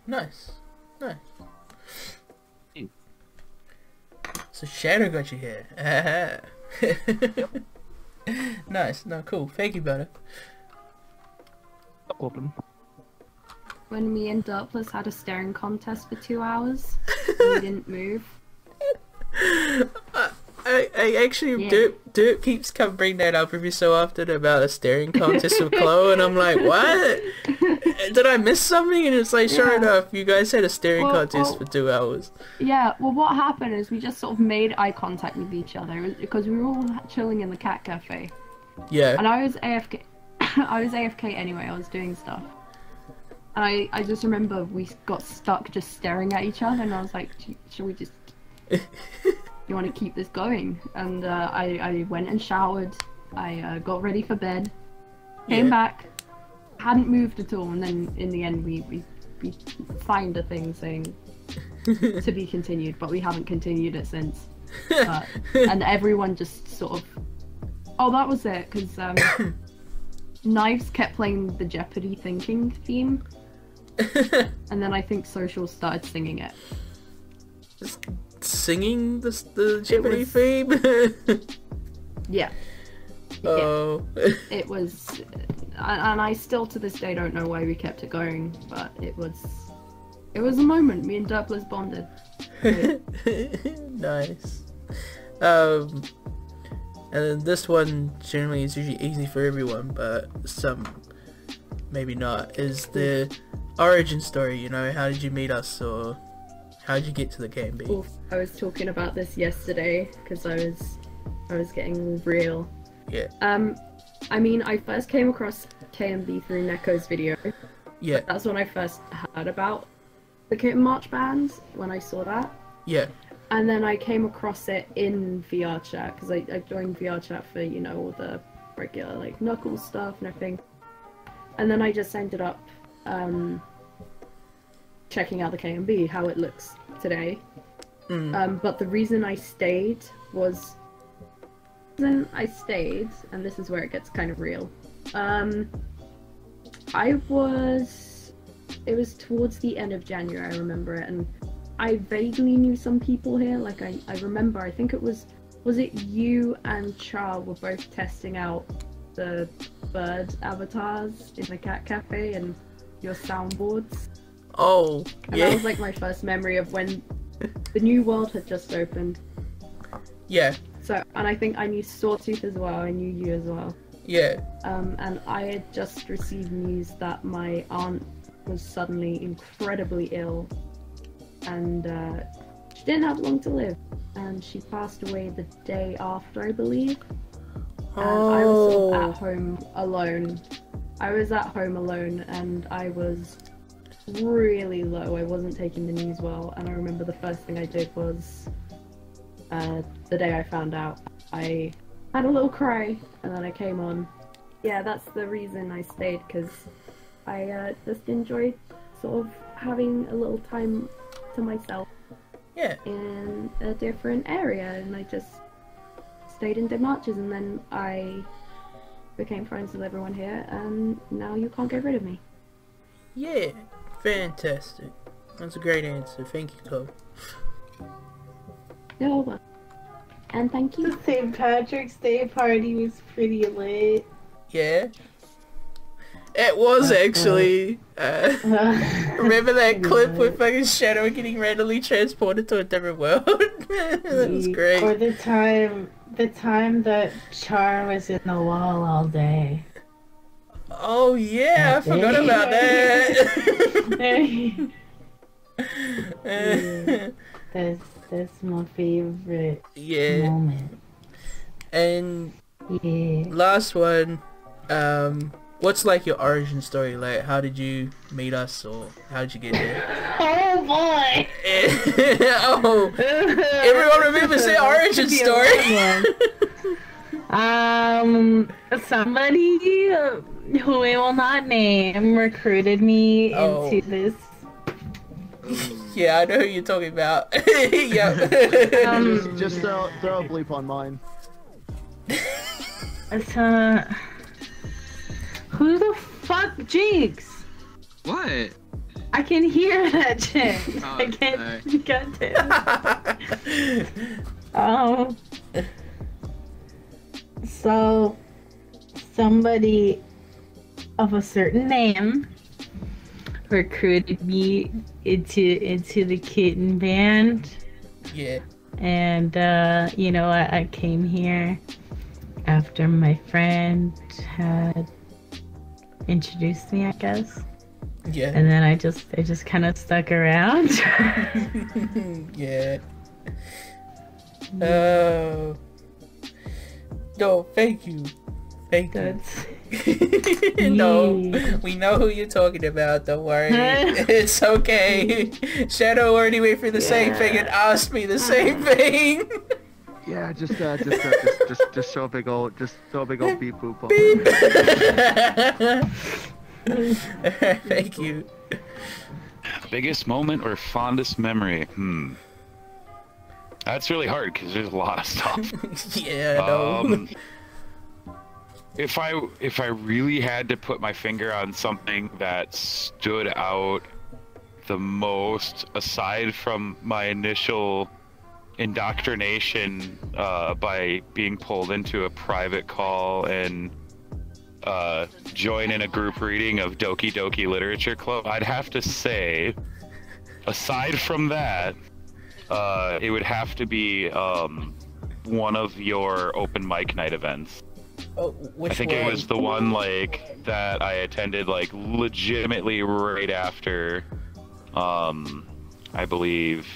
Nice, nice. So Shadow got you here. Yep. Nice, no, cool. Thank you, brother. No problem. When me and Derpless had a staring contest for 2 hours, we didn't move. I actually, Derp keeps bringing that up every so often about a staring contest with Chloe, and I'm like, what? Did I miss something? And it's like, sure enough, you guys had a staring contest for 2 hours. Yeah, well what happened is we just sort of made eye contact with each other, because we were all chilling in the cat cafe. Yeah. And I was AFK, I was AFK anyway, I was doing stuff. And I just remember we got stuck just staring at each other, and I was like, should we just... you want to keep this going? And I went and showered, I got ready for bed, came back, hadn't moved at all, and then in the end we signed a thing saying to be continued, but we haven't continued it since. And everyone just sort of... Oh, that was it, because Knives kept playing the Jeopardy thinking theme. And then I think Social started singing it. Singing the Jeopardy theme? Yeah. Oh. It was, and I still to this day don't know why we kept it going, but it was a moment. Me and Derpless bonded. Nice. And then this one generally is usually easy for everyone, but some maybe not. Is the origin story, you know, how did you meet us, or how did you get to the KMB? Oof, I was talking about this yesterday because I was getting real. Yeah. I mean, I first came across KMB through Neko's video. Yeah. That's when I first heard about the Kitten March bands, when I saw that. Yeah. And then I came across it in VR chat, because I joined VR chat for, you know, all the regular, like, Knuckles stuff and everything. And then I just ended up checking out the KMB, how it looks today. But the reason I stayed was... and this is where it gets kind of real. It was towards the end of January, I remember it, and I vaguely knew some people here. Like, I remember, I think it was it you and Char were both testing out the bird avatars in the cat cafe and your soundboards? Oh, and that was like my first memory of when the new world had just opened. Yeah. So, and I think I knew Sawtooth as well, I knew you as well. Yeah. And I had just received news that my aunt was suddenly incredibly ill, and she didn't have long to live, and she passed away the day after, I believe. And I was sort of at home alone. And I was really low. I wasn't taking the news well, and I remember the first thing I did was the day I found out, I had a little cry, and then I came on. Yeah, that's the reason I stayed, because I just enjoyed sort of having a little time to myself. Yeah. In a different area, and I just stayed and did marches, and then I became friends with everyone here, and now you can't get rid of me. Yeah, fantastic. That's a great answer. Thank you, Chloe. You're welcome. And thank you. The St. Patrick's Day party was pretty lit. Yeah. It was actually. Remember that clip with fucking Shadow getting randomly transported to a different world? That was great. Or the time that Char was in the wall all day. Oh yeah, I forgot about that. That's my favorite moment. And last one, what's like your origin story? Like, how did you meet us, or how did you get there? Oh boy! Oh, everyone remembers their origin story. Somebody who we will not name recruited me into this. Yeah, I know who you're talking about. Yeah. Just throw a bleep on mine. Who the fuck, Jinx? What? I can hear that shit. Oh, I can't. Goddamn. So somebody of a certain name recruited me into the kitten band. Yeah. And you know, I came here after my friend had introduced me, I guess. Yeah. And then I just kind of stuck around. Yeah. Oh. No, thank you. Thank you. No, we know who you're talking about. Don't worry. It's okay. Shadow already went through the same thing and asked me the same thing. Yeah, just show a big old beep boop on it. Thank you. Biggest moment or fondest memory? That's really hard because there's a lot of stuff. Yeah, no. If I really had to put my finger on something that stood out the most, aside from my initial indoctrination by being pulled into a private call and join in a group reading of Doki Doki Literature Club, I'd have to say, aside from that, it would have to be one of your open mic night events. Oh, I think it was the one like that I attended like legitimately right after, I believe.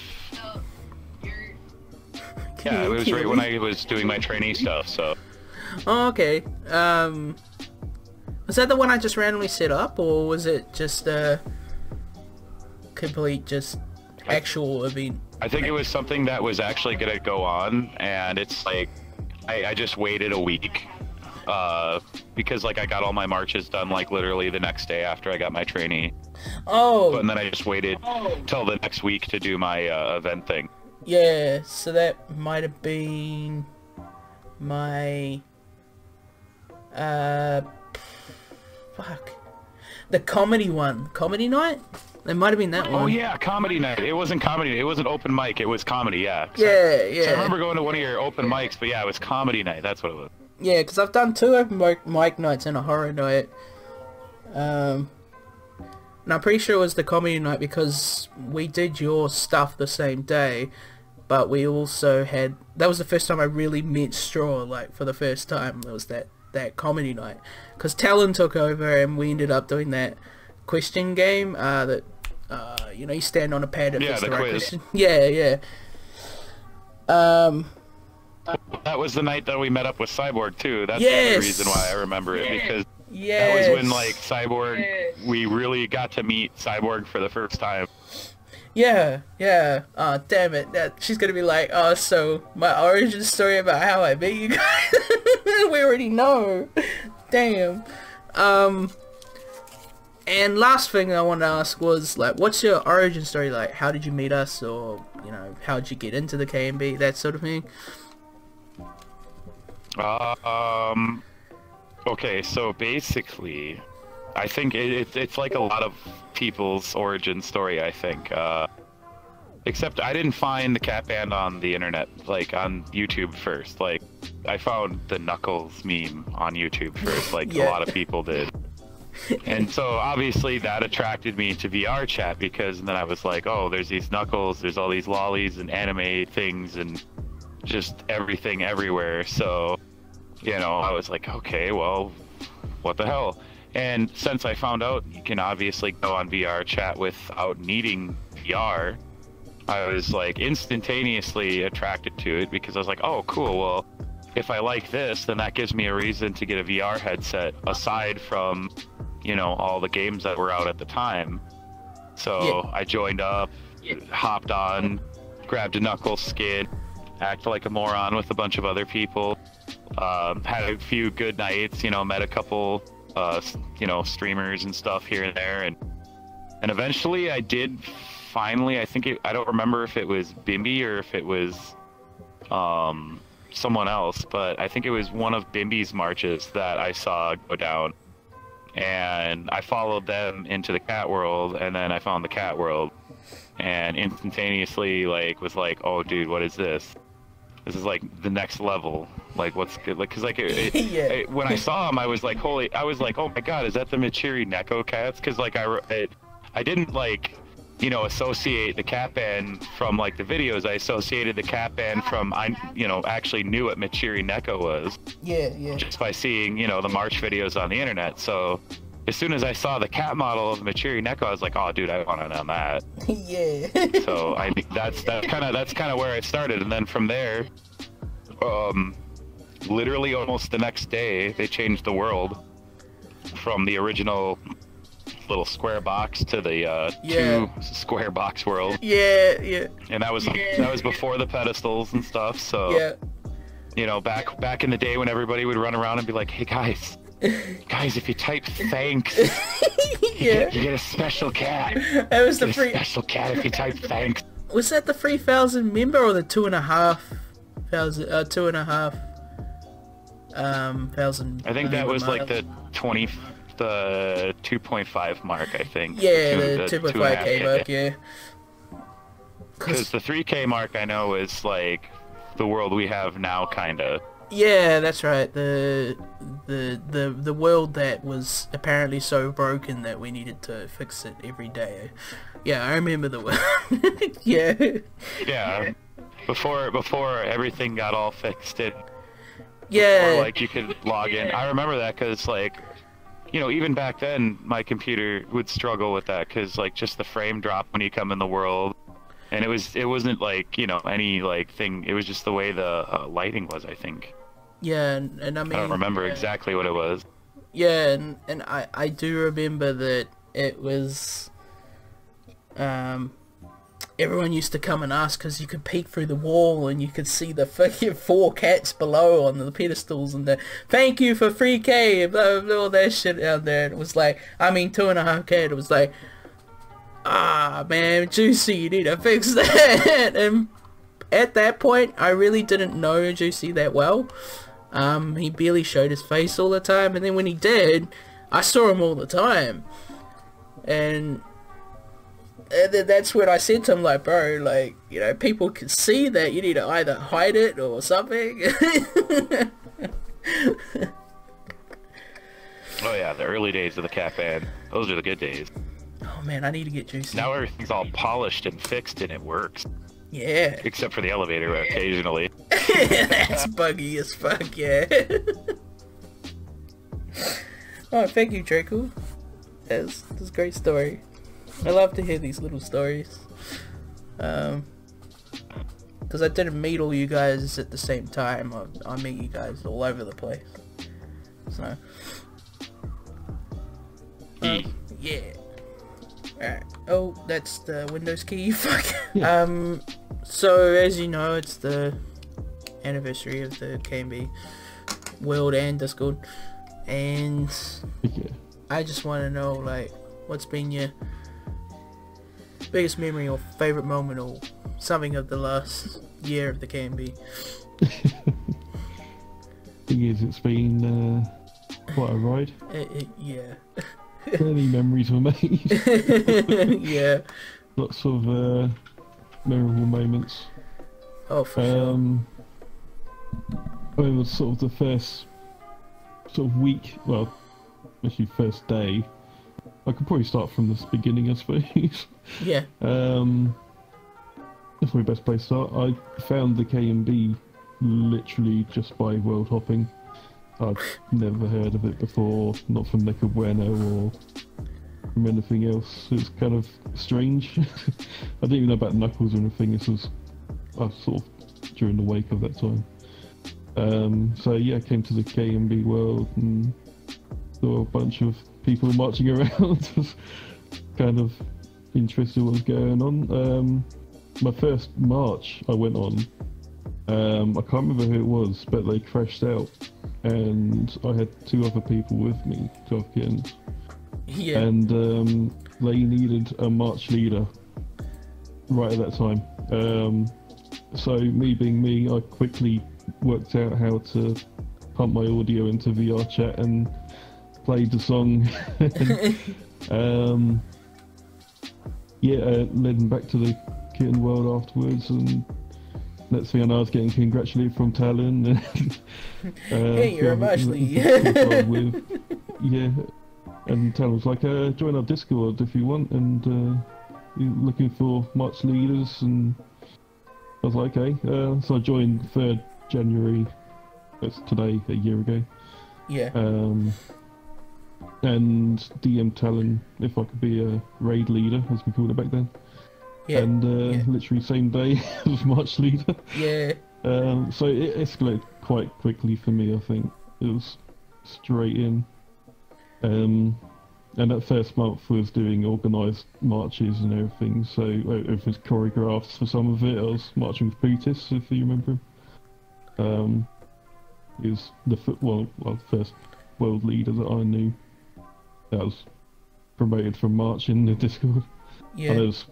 Yeah, it was right when I was doing my trainee stuff. So. Oh, okay. Was that the one I just randomly set up, or was it just a complete actual event? I think it was something that was actually gonna go on, and it's like I just waited a week because like I got all my marches done like literally the next day after I got my trainee. Oh. And then I just waited till the next week to do my event thing. Yeah, so that might have been my the comedy one. Comedy night? It might have been that one. Oh yeah, comedy night. It wasn't comedy. It wasn't open mic. It was comedy. Yeah. Yeah. So I remember going to one of your open mics, but yeah, it was comedy night. That's what it was. Yeah, because I've done 2 open mic nights and a horror night. And I'm pretty sure it was the comedy night because we did your stuff the same day, but we also had... That was the first time I really met Straw, like, for the first time. It was that comedy night. Because Talon took over and we ended up doing that question game that you know, you stand on a pad and fix the right question. Yeah. That was the night that we met up with Cyborg too. That's yes. the reason why I remember it, because that was when like Cyborg, we really got to meet Cyborg for the first time. Yeah. Damn it. She's gonna be like, oh, so my origin story about how I met you guys. We already know. Damn. And last thing I wanted to ask was, like, what's your origin story like? How did you meet us, or, you know, how did you get into the KMB, that sort of thing? Okay, so basically, I think it's like a lot of people's origin story, I think. Except I didn't find the cat band on the internet, like on YouTube first. Like, I found the Knuckles meme on YouTube first, like a lot of people did. And so obviously that attracted me to VR chat, because then I was like, oh, there's these Knuckles, there's all these lollies and anime things and just everything everywhere. So, you know, I was like, okay, well, what the hell? And since I found out you can obviously go on VR chat without needing VR, I was like instantaneously attracted to it, because I was like, oh, cool, well, if I like this, then that gives me a reason to get a VR headset aside from, you know, all the games that were out at the time. So I joined up, hopped on, grabbed a Knuckles skin, acted like a moron with a bunch of other people. Had a few good nights, you know, met a couple, you know, streamers and stuff here and there, and eventually I did finally, I don't remember if it was Bimby or if it was someone else, but I think it was one of Bimby's marches that I saw go down, and I followed them into the cat world, and then I found the cat world, and instantaneously like was like, oh dude, what is this? This is like the next level. Like, what's good? Like, cause like when I saw him, I was like, oh my god, is that the Michiru Neko cats? Cause like I didn't like, you know, associate the cat band from like the videos. I associated the cat band from, you know, actually knew what Michiru Neko was. Yeah. Just by seeing, you know, the March videos on the internet. So as soon as I saw the cat model of Michiru Neko, I was like, oh dude, I want to know that. Yeah. So that's kind of where it started, and then from there, literally almost the next day, they changed the world from the original little square box to the 2 square box world. Yeah. And that was before the pedestals and stuff. So you know, back in the day when everybody would run around and be like, hey guys, if you type thanks, you get a special cat. That was the special cat if you type thanks. Was that the 3,000 member or the 2,500? 2,500. I think that was like the 2.5 mark, I think. Yeah, the 2.5K mark, yeah. Because the 3K mark I know is like the world we have now, kinda. Yeah, that's right. The world that was apparently so broken that we needed to fix it every day. Yeah, I remember the world. Yeah. Yeah. Before everything got all fixed, yeah. Or like you could log in. I remember that because like, you know, even back then my computer would struggle with that because like just the frame drop when you come in the world. And it wasn't like, you know, any like thing. It was just the way the lighting was, I think. Yeah, and I mean, I don't remember exactly what it was. Yeah, and I do remember that it was, everyone used to come and ask because you could peek through the wall and you could see the fucking 4 cats below on the pedestals and the thank you for 3K and blah, blah, blah, all that shit out there. And it was like, I mean 2.5K. It was like, ah man, Juicy, you need to fix that. And at that point, I really didn't know Juicy that well. He barely showed his face all the time, and then when he did, I saw him all the time. And that's when I said to him, like, bro, like, you know, people can see that, you need to either hide it or something. Oh yeah, the early days of the cat band. Those are the good days. Oh man, I need to get Juicy. Now everything's all polished and fixed and it works. Yeah. Except for the elevator occasionally. That's buggy as fuck, yeah. Oh, thank you, Draco. That's a great story. I love to hear these little stories. Because I didn't meet all you guys at the same time. I meet you guys all over the place. So. Yeah. Alright. Oh, that's the Windows key, fuck. Yeah. So as you know, it's the anniversary of the KMB World and Discord. And I just want to know, like, what's been your biggest memory or favorite moment or something of the last year of the KMB? Thing is, it's been quite a ride. Yeah. Many memories were made. Yeah. Lots of memorable moments. Oh, for sure. I mean, sort of the first sort of week, well, actually first day. I could probably start from the beginning, I suppose. Yeah. That's my best place to start. I found the KMB literally just by world hopping. I'd never heard of it before, not from Neko Bueno or from anything else. It's kind of strange. I didn't even know about Knuckles or anything. This was sort of during the wake of that time. So yeah, I came to the KMB world and saw a bunch of people marching around. Was kind of interested in what was going on. My first march I went on, I can't remember who it was, but they crashed out, and I had 2 other people with me, 2 other kids. Yeah. And they needed a march leader right at that time. So me being me, I quickly worked out how to pump my audio into VR chat and played the song. And, led them back to the kitten world afterwards, and next thing I know, I was getting congratulated from Talon. Hey, you're a march lead. Yeah, and Talon was like, join our Discord if you want, and you're looking for march leaders, and I was like, okay. So I joined 3rd January, that's today, a year ago. Yeah. And DM Talon if I could be a raid leader, as we called it back then. Yeah. And literally same day I was march leader. Yeah. So it escalated quite quickly for me, I think. It was straight in. And that first month was doing organised marches and everything, so everything's choreographed for some of it. I was marching with Cutest, if you remember him. He was the first world leader that I knew that was promoted from March in the Discord. Yeah. There was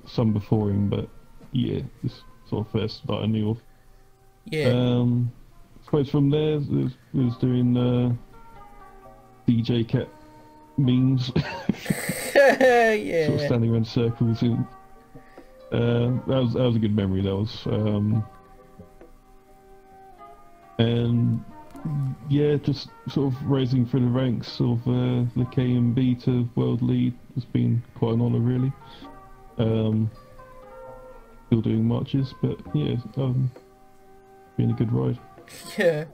some before him, but yeah, this sort of first that I knew of. Yeah. I suppose from there, it was doing DJ Cat memes. Yeah. Sort of standing around circles. And, that was a good memory. That was. And yeah, just sort of rising through the ranks of the KMB to World Lead has been quite an honour, really. Still doing marches, but yeah, been a good ride. Yeah,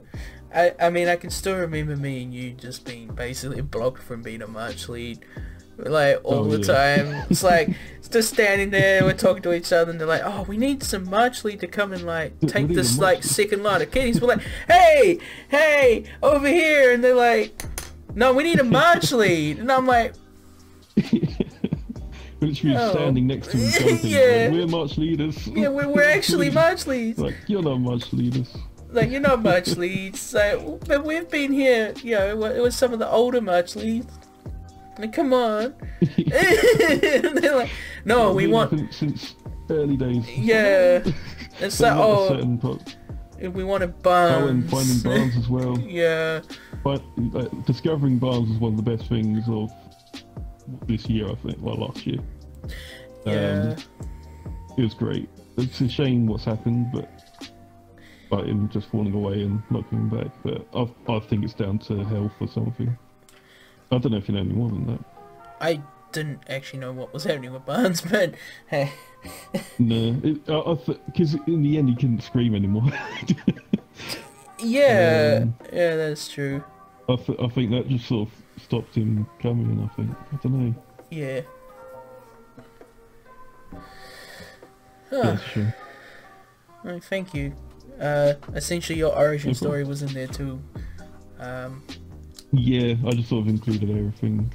I mean, I can still remember me and you just being basically blocked from being a march lead, like all the time. It's like just standing there, we're talking to each other, and they're like, "Oh, we need some march lead to come and like take this like second line of kitties." We're like, "Hey, over here!" And they're like, "No, we need a march lead," and I'm like. Literally standing next to him jumping. Yeah. Like, we're march leaders. Yeah, we're actually march leads. Like, you're not march leaders. Like, you're not march leads. Like, but we've been here, you know, it was some of the older march leads. Like, come on. And they're like, no, we want... Since early days. Yeah. It's like, oh... We wanted Barnes. Oh, and finding Barnes as well. Yeah. But discovering Barnes was one of the best things of this year, I think. Well, last year. Yeah. It was great. It's a shame what's happened, but him just falling away and not coming back. But I think it's down to health or something. I don't know if you know any more than that. I didn't actually know what was happening with Barnes, but hey. No, because in the end he couldn't scream anymore. Yeah, yeah, that's true. I think that just sort of stopped him coming. I think, I don't know. Yeah. Yeah, sure. Oh, thank you. Essentially your origin story was in there too. Yeah, I just sort of included everything.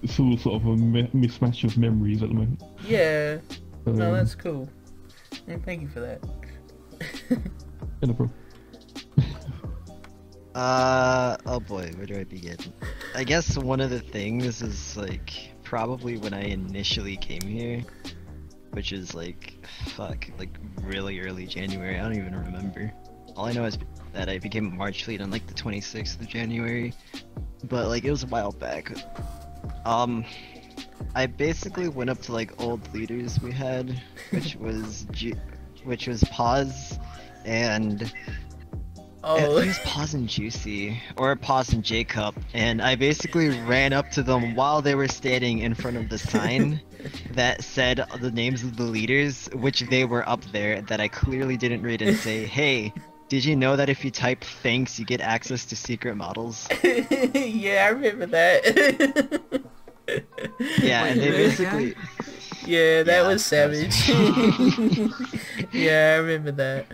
It's all sort of a mismatch of memories at the moment. Yeah. No, that's cool. And thank you for that. No problem. Oh boy, where do I begin? I guess one of the things is like probably when I initially came here, which is like really early January. I don't even remember. All I know is that I became a March lead on like the 26th of January, but like it was a while back. I basically went up to like old leaders we had, which was Pause and it was Pause and Juicy, or Pause and Jacob, and I basically ran up to them while they were standing in front of the sign that said the names of the leaders, which they were up there, that I clearly didn't read, and say, "Hey, did you know that if you type thanks, you get access to secret models?" Yeah, I remember that. Yeah, and they basically... Yeah, that was savage. Yeah, I remember that.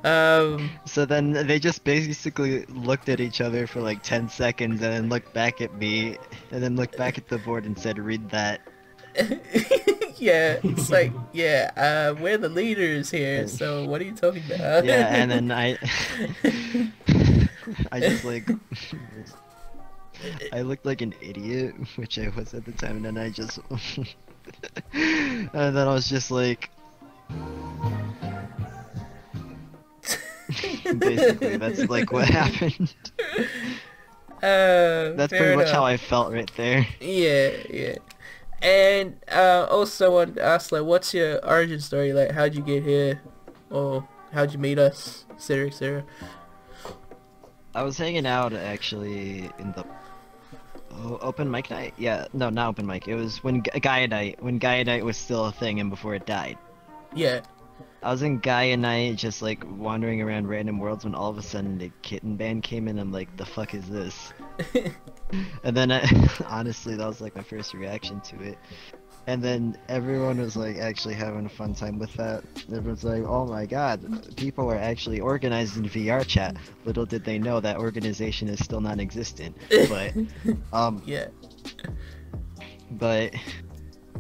So then they just basically looked at each other for like 10 seconds and then looked back at me and then looked back at the board and said, read that. Yeah, it's like, yeah, we're the leaders here, so what are you talking about? Yeah, and then I just like, I looked like an idiot, which I was at the time, and then I just, and then I was just like, basically, that's like what happened. That's pretty much how I felt right there. Yeah, yeah. And also wanted to ask, like, what's your origin story? Like, how'd you get here, or how'd you meet us, etc., etc. I was hanging out actually in the open mic night. Yeah, no, not open mic. It was when Gaia Night, when Gaia Night was still a thing and before it died. Yeah. I was in Gaia Night, just like wandering around random worlds when all of a sudden the kitten band came in. I'm like, the fuck is this? And then honestly, that was like my first reaction to it. And then everyone was like actually having a fun time with that. Everyone's like, oh my god, people are actually organized in VR chat. Little did they know that organization is still non-existent. But yeah. But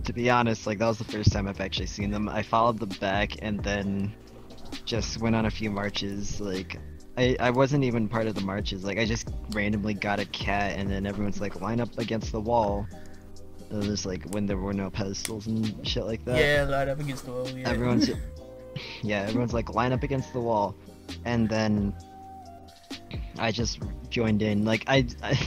to be honest, like that was the first time I've actually seen them. I followed them back and then just went on a few marches. Like I wasn't even part of the marches. Like I just randomly got a cat and then everyone's like, line up against the wall. It was just like when there were no pedestals and shit like that. Yeah, line up against the wall, yeah. Everyone's like, line up against the wall. And then I just joined in. Like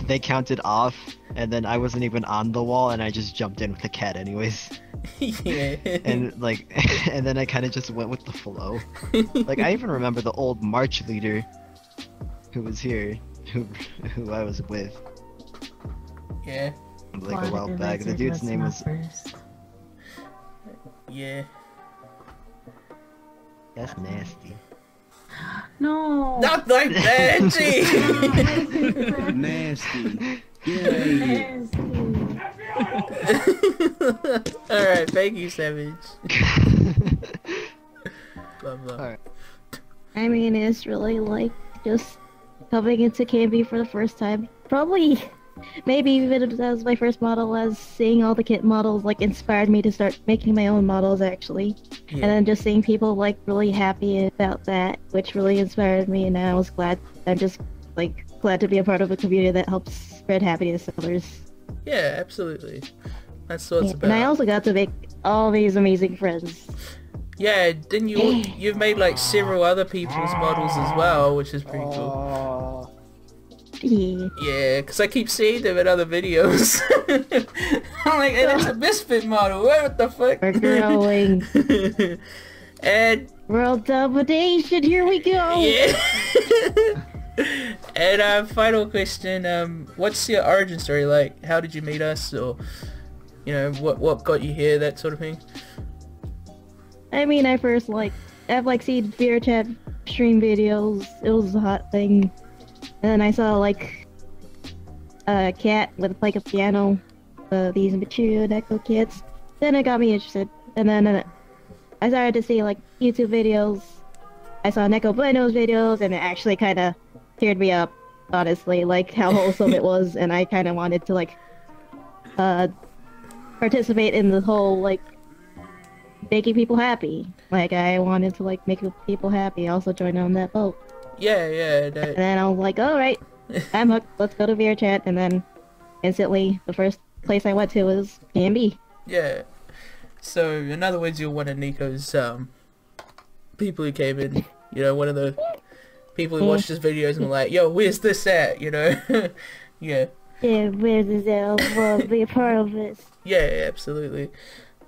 they counted off and then I wasn't even on the wall and I just jumped in with the cat anyways. Yeah. And like and then I kind of just went with the flow. Like I even remember the old march leader who was here, who I was with. Yeah. Like a while back. The dude's name was Yeah. That's nasty. No. Not like that, gee. Nasty. Alright, thank you, Savage. Blah blah. Alright. I mean, it's really like just coming into KB for the first time. Probably, maybe even if that was my first model, as seeing all the kit models like inspired me to start making my own models actually. Yeah. And then just seeing people like really happy about that, which really inspired me, and I was glad. I'm just like glad to be a part of a community that helps spread happiness to others. Yeah, absolutely. That's what it's about. And I also got to make all these amazing friends. Yeah, didn't you? You've made like several other people's models as well, which is pretty cool. Yeah, because I keep seeing them in other videos. I'm like, hey, that's a misfit model. What the fuck? We're growing. And world domination. Here we go. Yeah. And final question. What's your origin story like? How did you meet us, or you know, what got you here, that sort of thing? I mean, I've seen VR chat stream videos. It was a hot thing. And then I saw like a cat with like a piano, these material Neko kits. Then it got me interested. And then I started to see like YouTube videos. I saw Neko Bueno's videos, and it actually kind of teared me up, honestly, like how wholesome it was. And I kind of wanted to like participate in the whole like making people happy. Like I wanted to like make people happy. Also join on that boat. Yeah. And then I was like, alright, I'm hooked, let's go to VR chat. And then instantly the first place I went to was KMB. Yeah. So in other words, you're one of Nico's people who came in, you know, one of the people who watched his videos and were like, yo, where's this at, you know? Yeah. Yeah, where's this at? I want to be a part of this. Yeah, absolutely.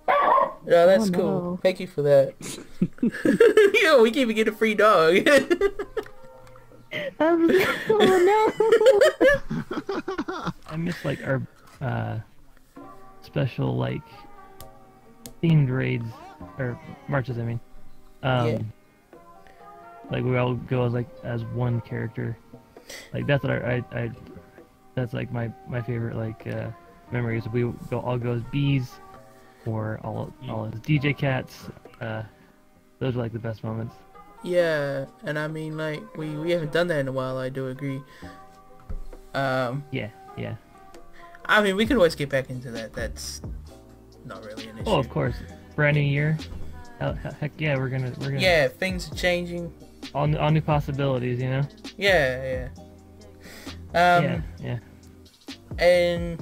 No, that's cool. Thank you for that. Yo, we can even get a free dog. Oh no! I miss like our special like themed raids or marches. I mean, Yeah. like we all go as one character. Like that's what I that's like my favorite like memories. We all go as bees, or all as DJ cats. Those are like the best moments. Yeah, and I mean, like, we haven't done that in a while, I do agree. Yeah. I mean, we could always get back into that. That's not really an issue. Oh, of course. Brand new year. Heck yeah, we're gonna. Yeah, things are changing. All new possibilities, you know. Yeah. Yeah. And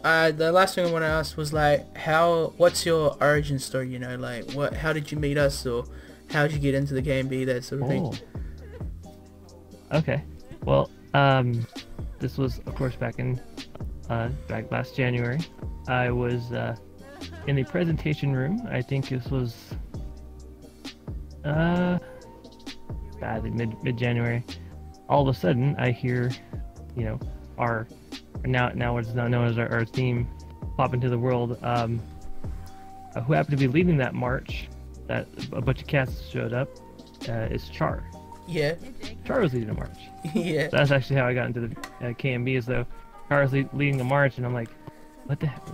the last thing I want to ask was like, what's your origin story? You know, like how did you meet us, or how did you get into the KMB, that sort of thing. Okay. Well, this was of course back last January. I was in the presentation room. I think this was mid-January. All of a sudden, I hear, you know, our now what's now known as our theme pop into the world. Who happened to be leading that march? That a bunch of cats showed up. Is Char. Yeah. Char was leading the march. Yeah. So that's actually how I got into the KMB. Is though Char was leading the march, and I'm like,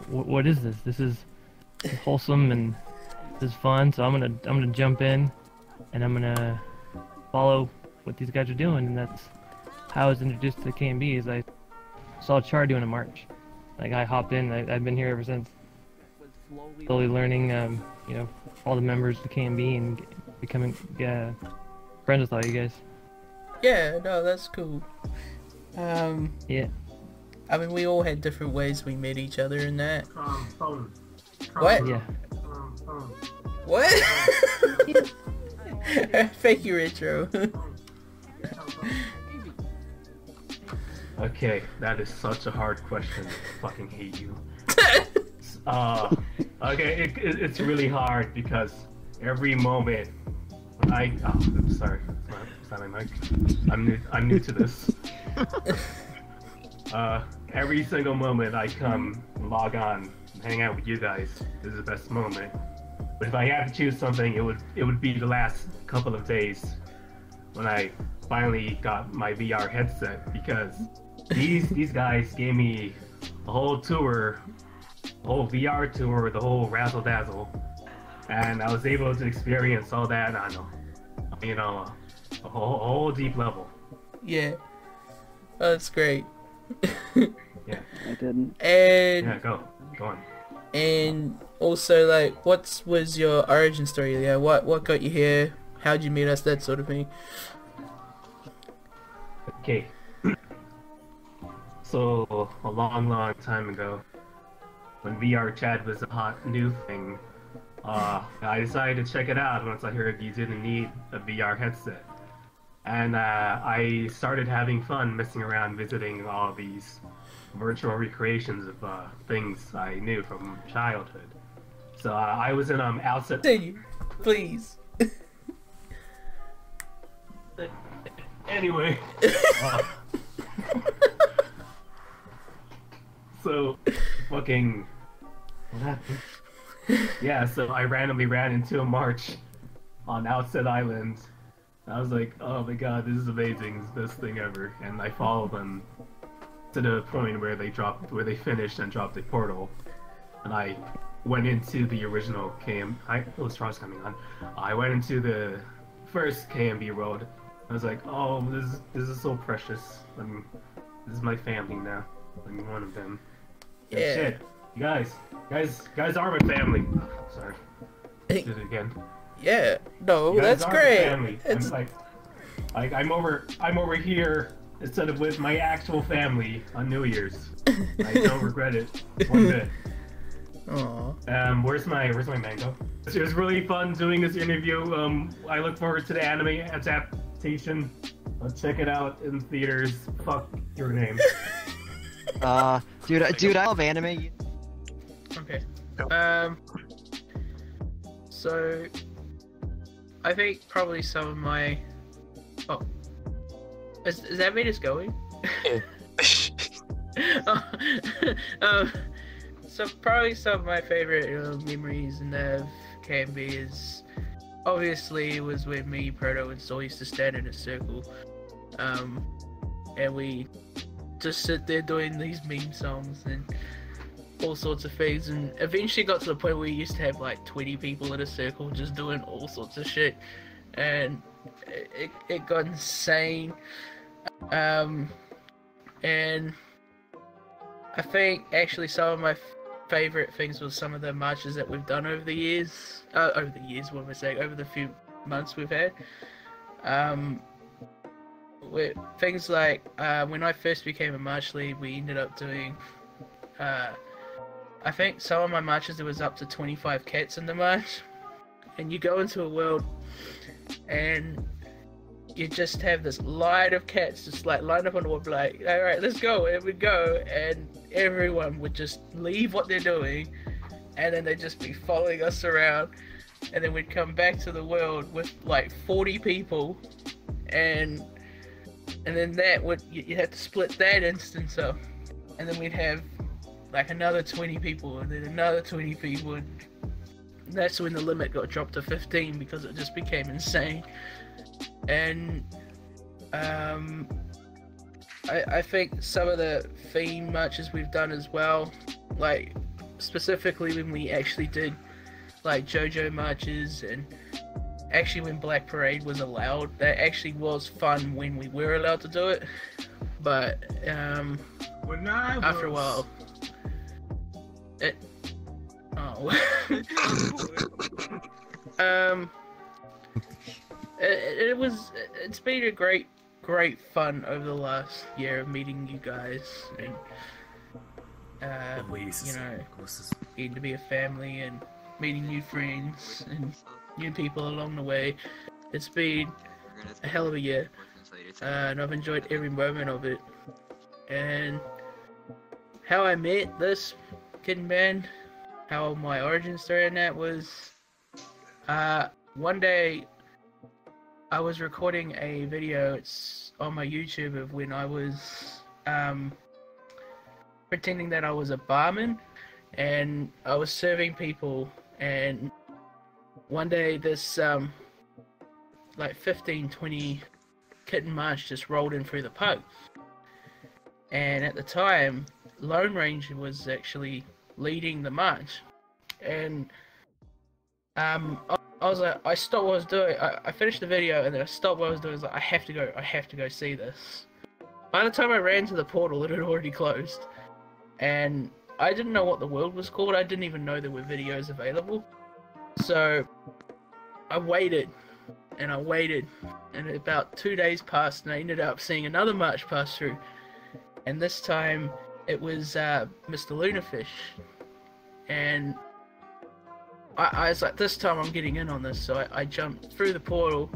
what is this? This is wholesome and this is fun. So I'm gonna jump in, and I'm gonna follow what these guys are doing, and that's how I was introduced to the KMB. Is I saw Char doing a march. Like I hopped in. I've been here ever since. Slowly learning, you know, all the members of the KMB and becoming friends with all you guys. Yeah, no, that's cool. Yeah. I mean, we all had different ways we met each other in that. What? Yeah. What? Fake your intro. Okay, that is such a hard question. I fucking hate you. Okay, it's really hard because every moment I'm sorry, it's not my mic. I'm new to this. Every single moment I come, log on, and hang out with you guys is the best moment. But if I had to choose something, it would be the last couple of days when I finally got my VR headset, because these guys gave me a whole tour, the whole VR tour, the whole razzle dazzle, and I was able to experience all that on a whole deep level. Yeah, that's great. Yeah, I didn't. And yeah, go on. And also, like, what was your origin story? Yeah, what got you here? How'd you meet us? That sort of thing. Okay. So a long time ago, when VR chat was a hot new thing, I decided to check it out once I heard you didn't need a VR headset. And I started having fun messing around, visiting all these virtual recreations of things I knew from childhood. So I was in outset. Continue, please. Anyway. So fucking what happened? Yeah, so I randomly ran into a march on Outset Island. I was like, oh my god, this is amazing, this is the best thing ever. And I followed them to the point where they finished and dropped a portal. And I went into the original Star's coming on. I went into the first KMB world. I was like, oh, this is so precious. This is my family now. I'm one of them. Yeah. Shit. You guys are my family. Sorry. Did it again. Yeah. No, You guys that's are great. my family. It's I'm over here instead of with my actual family on New Year's. I don't regret it one bit. Aww. Where's my mango? It was really fun doing this interview. I look forward to the anime adaptation. Let's check it out in theaters. Fuck your name. Dude, I love anime. Okay. So I think probably some of my. Oh, is that me just going? So probably some of my favorite memories in the KMB is obviously was when me, Proto, and Soul used to stand in a circle, and we just sit there doing these meme songs, and all sorts of things, and eventually got to the point where we used to have like 20 people in a circle just doing all sorts of shit, and it got insane. And I think actually some of my favorite things was some of the marches that we've done over the years. What am I saying? Over the few months we've had. With things like when I first became a march lead, we ended up doing. I think some of my marches there was up to 25 cats in the march, and you go into a world, and you just have this line of cats just like lined up on the wall, like, all right, let's go, and we go, and everyone would just leave what they're doing, and then they'd just be following us around, and then we'd come back to the world with like 40 people, and then that would you have to split that instance up, and then we'd have like another 20 people, and then another 20 people, and that's when the limit got dropped to 15 because it just became insane. And I think some of the theme marches we've done as well, like specifically when we actually did like JoJo marches, and actually when Black Parade was allowed, that actually was fun when we were allowed to do it. But after a while, it's been a great fun over the last year of meeting you guys, and you know, getting to be a family and meeting new friends and new people along the way. It's been a hell of a year, and I've enjoyed every moment of it. And how I met this kitten band, how my origin story in that was, one day I was recording a video, it's on my YouTube, of when I was pretending that I was a barman, and I was serving people, and one day this like 15-20 kitten march just rolled in through the pub, and at the time Lone Ranger was actually leading the march, and I was like, I stopped what I was doing, I finished the video, and then I stopped what I was doing. I was like, I have to go see this. By the time I ran to the portal, it had already closed, and I didn't know what the world was called. I didn't even know there were videos available. So I waited, and about 2 days passed, and I ended up seeing another march pass through, and this time it was Mr. Lunafish, and I was like, this time I'm getting in on this. So I jumped through the portal,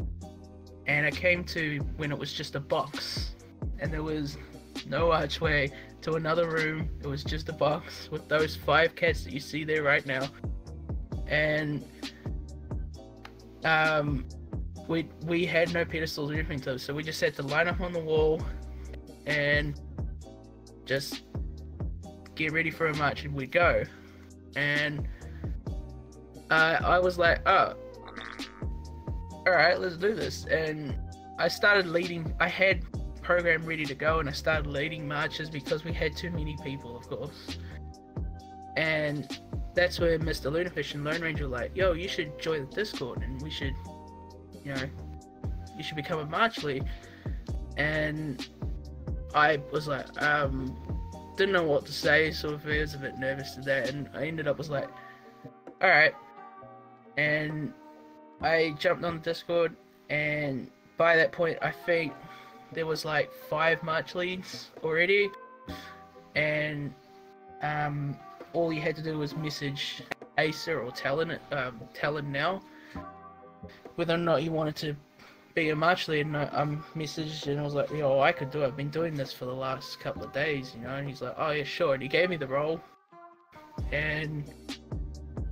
and I came to when it was just a box, and there was no archway to another room. It was just a box with those 5 cats that you see there right now. And we had no pedestals or anything to, so we just had to line up on the wall and just get ready for a march, and we'd go. And I was like, oh, alright, let's do this. And I started leading. I had program ready to go, and I started leading marches because we had too many people, of course. And that's where Mr. Lunafish and Lone Ranger were like, yo, you should join the Discord, and we should, you know, you should become a march lead. And I was like, didn't know what to say, so I was a bit nervous to that, and I ended up was like, alright. And I jumped on the Discord, and by that point I think there was like 5 march leads already, and all you had to do was message Acer or Talon now whether or not you wanted to be a march lead. And I messaged, and I was like, yo, I could do it, I've been doing this for the last couple of days, you know. And he's like, oh yeah, sure. And he gave me the role, and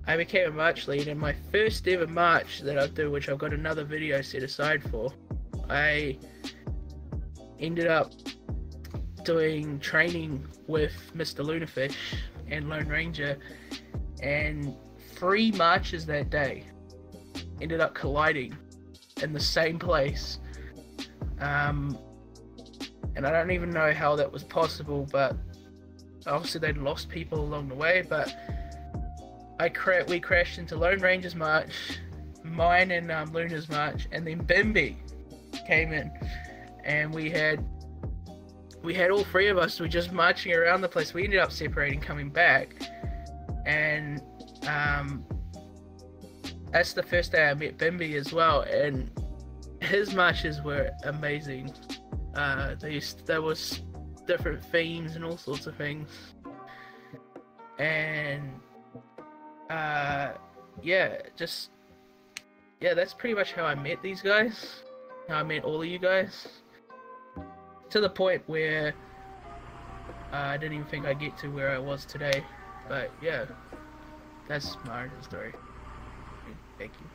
I became a march lead. And my first ever march that I do, which I've got another video set aside for, I ended up doing training with Mr. Lunafish and Lone Ranger, and 3 marches that day ended up colliding in the same place. And I don't even know how that was possible, but obviously they'd lost people along the way, but we crashed into Lone Ranger's march, mine and Luna's march, and then Bimby came in, and we had all three of us. We were just marching around the place. We ended up separating, coming back, and that's the first day I met Bimby as well, and his marches were amazing. There was different themes and all sorts of things, and that's pretty much how I met these guys. How I met all of you guys. To the point where I didn't even think I'd get to where I was today. But yeah, that's my origin story. Thank you.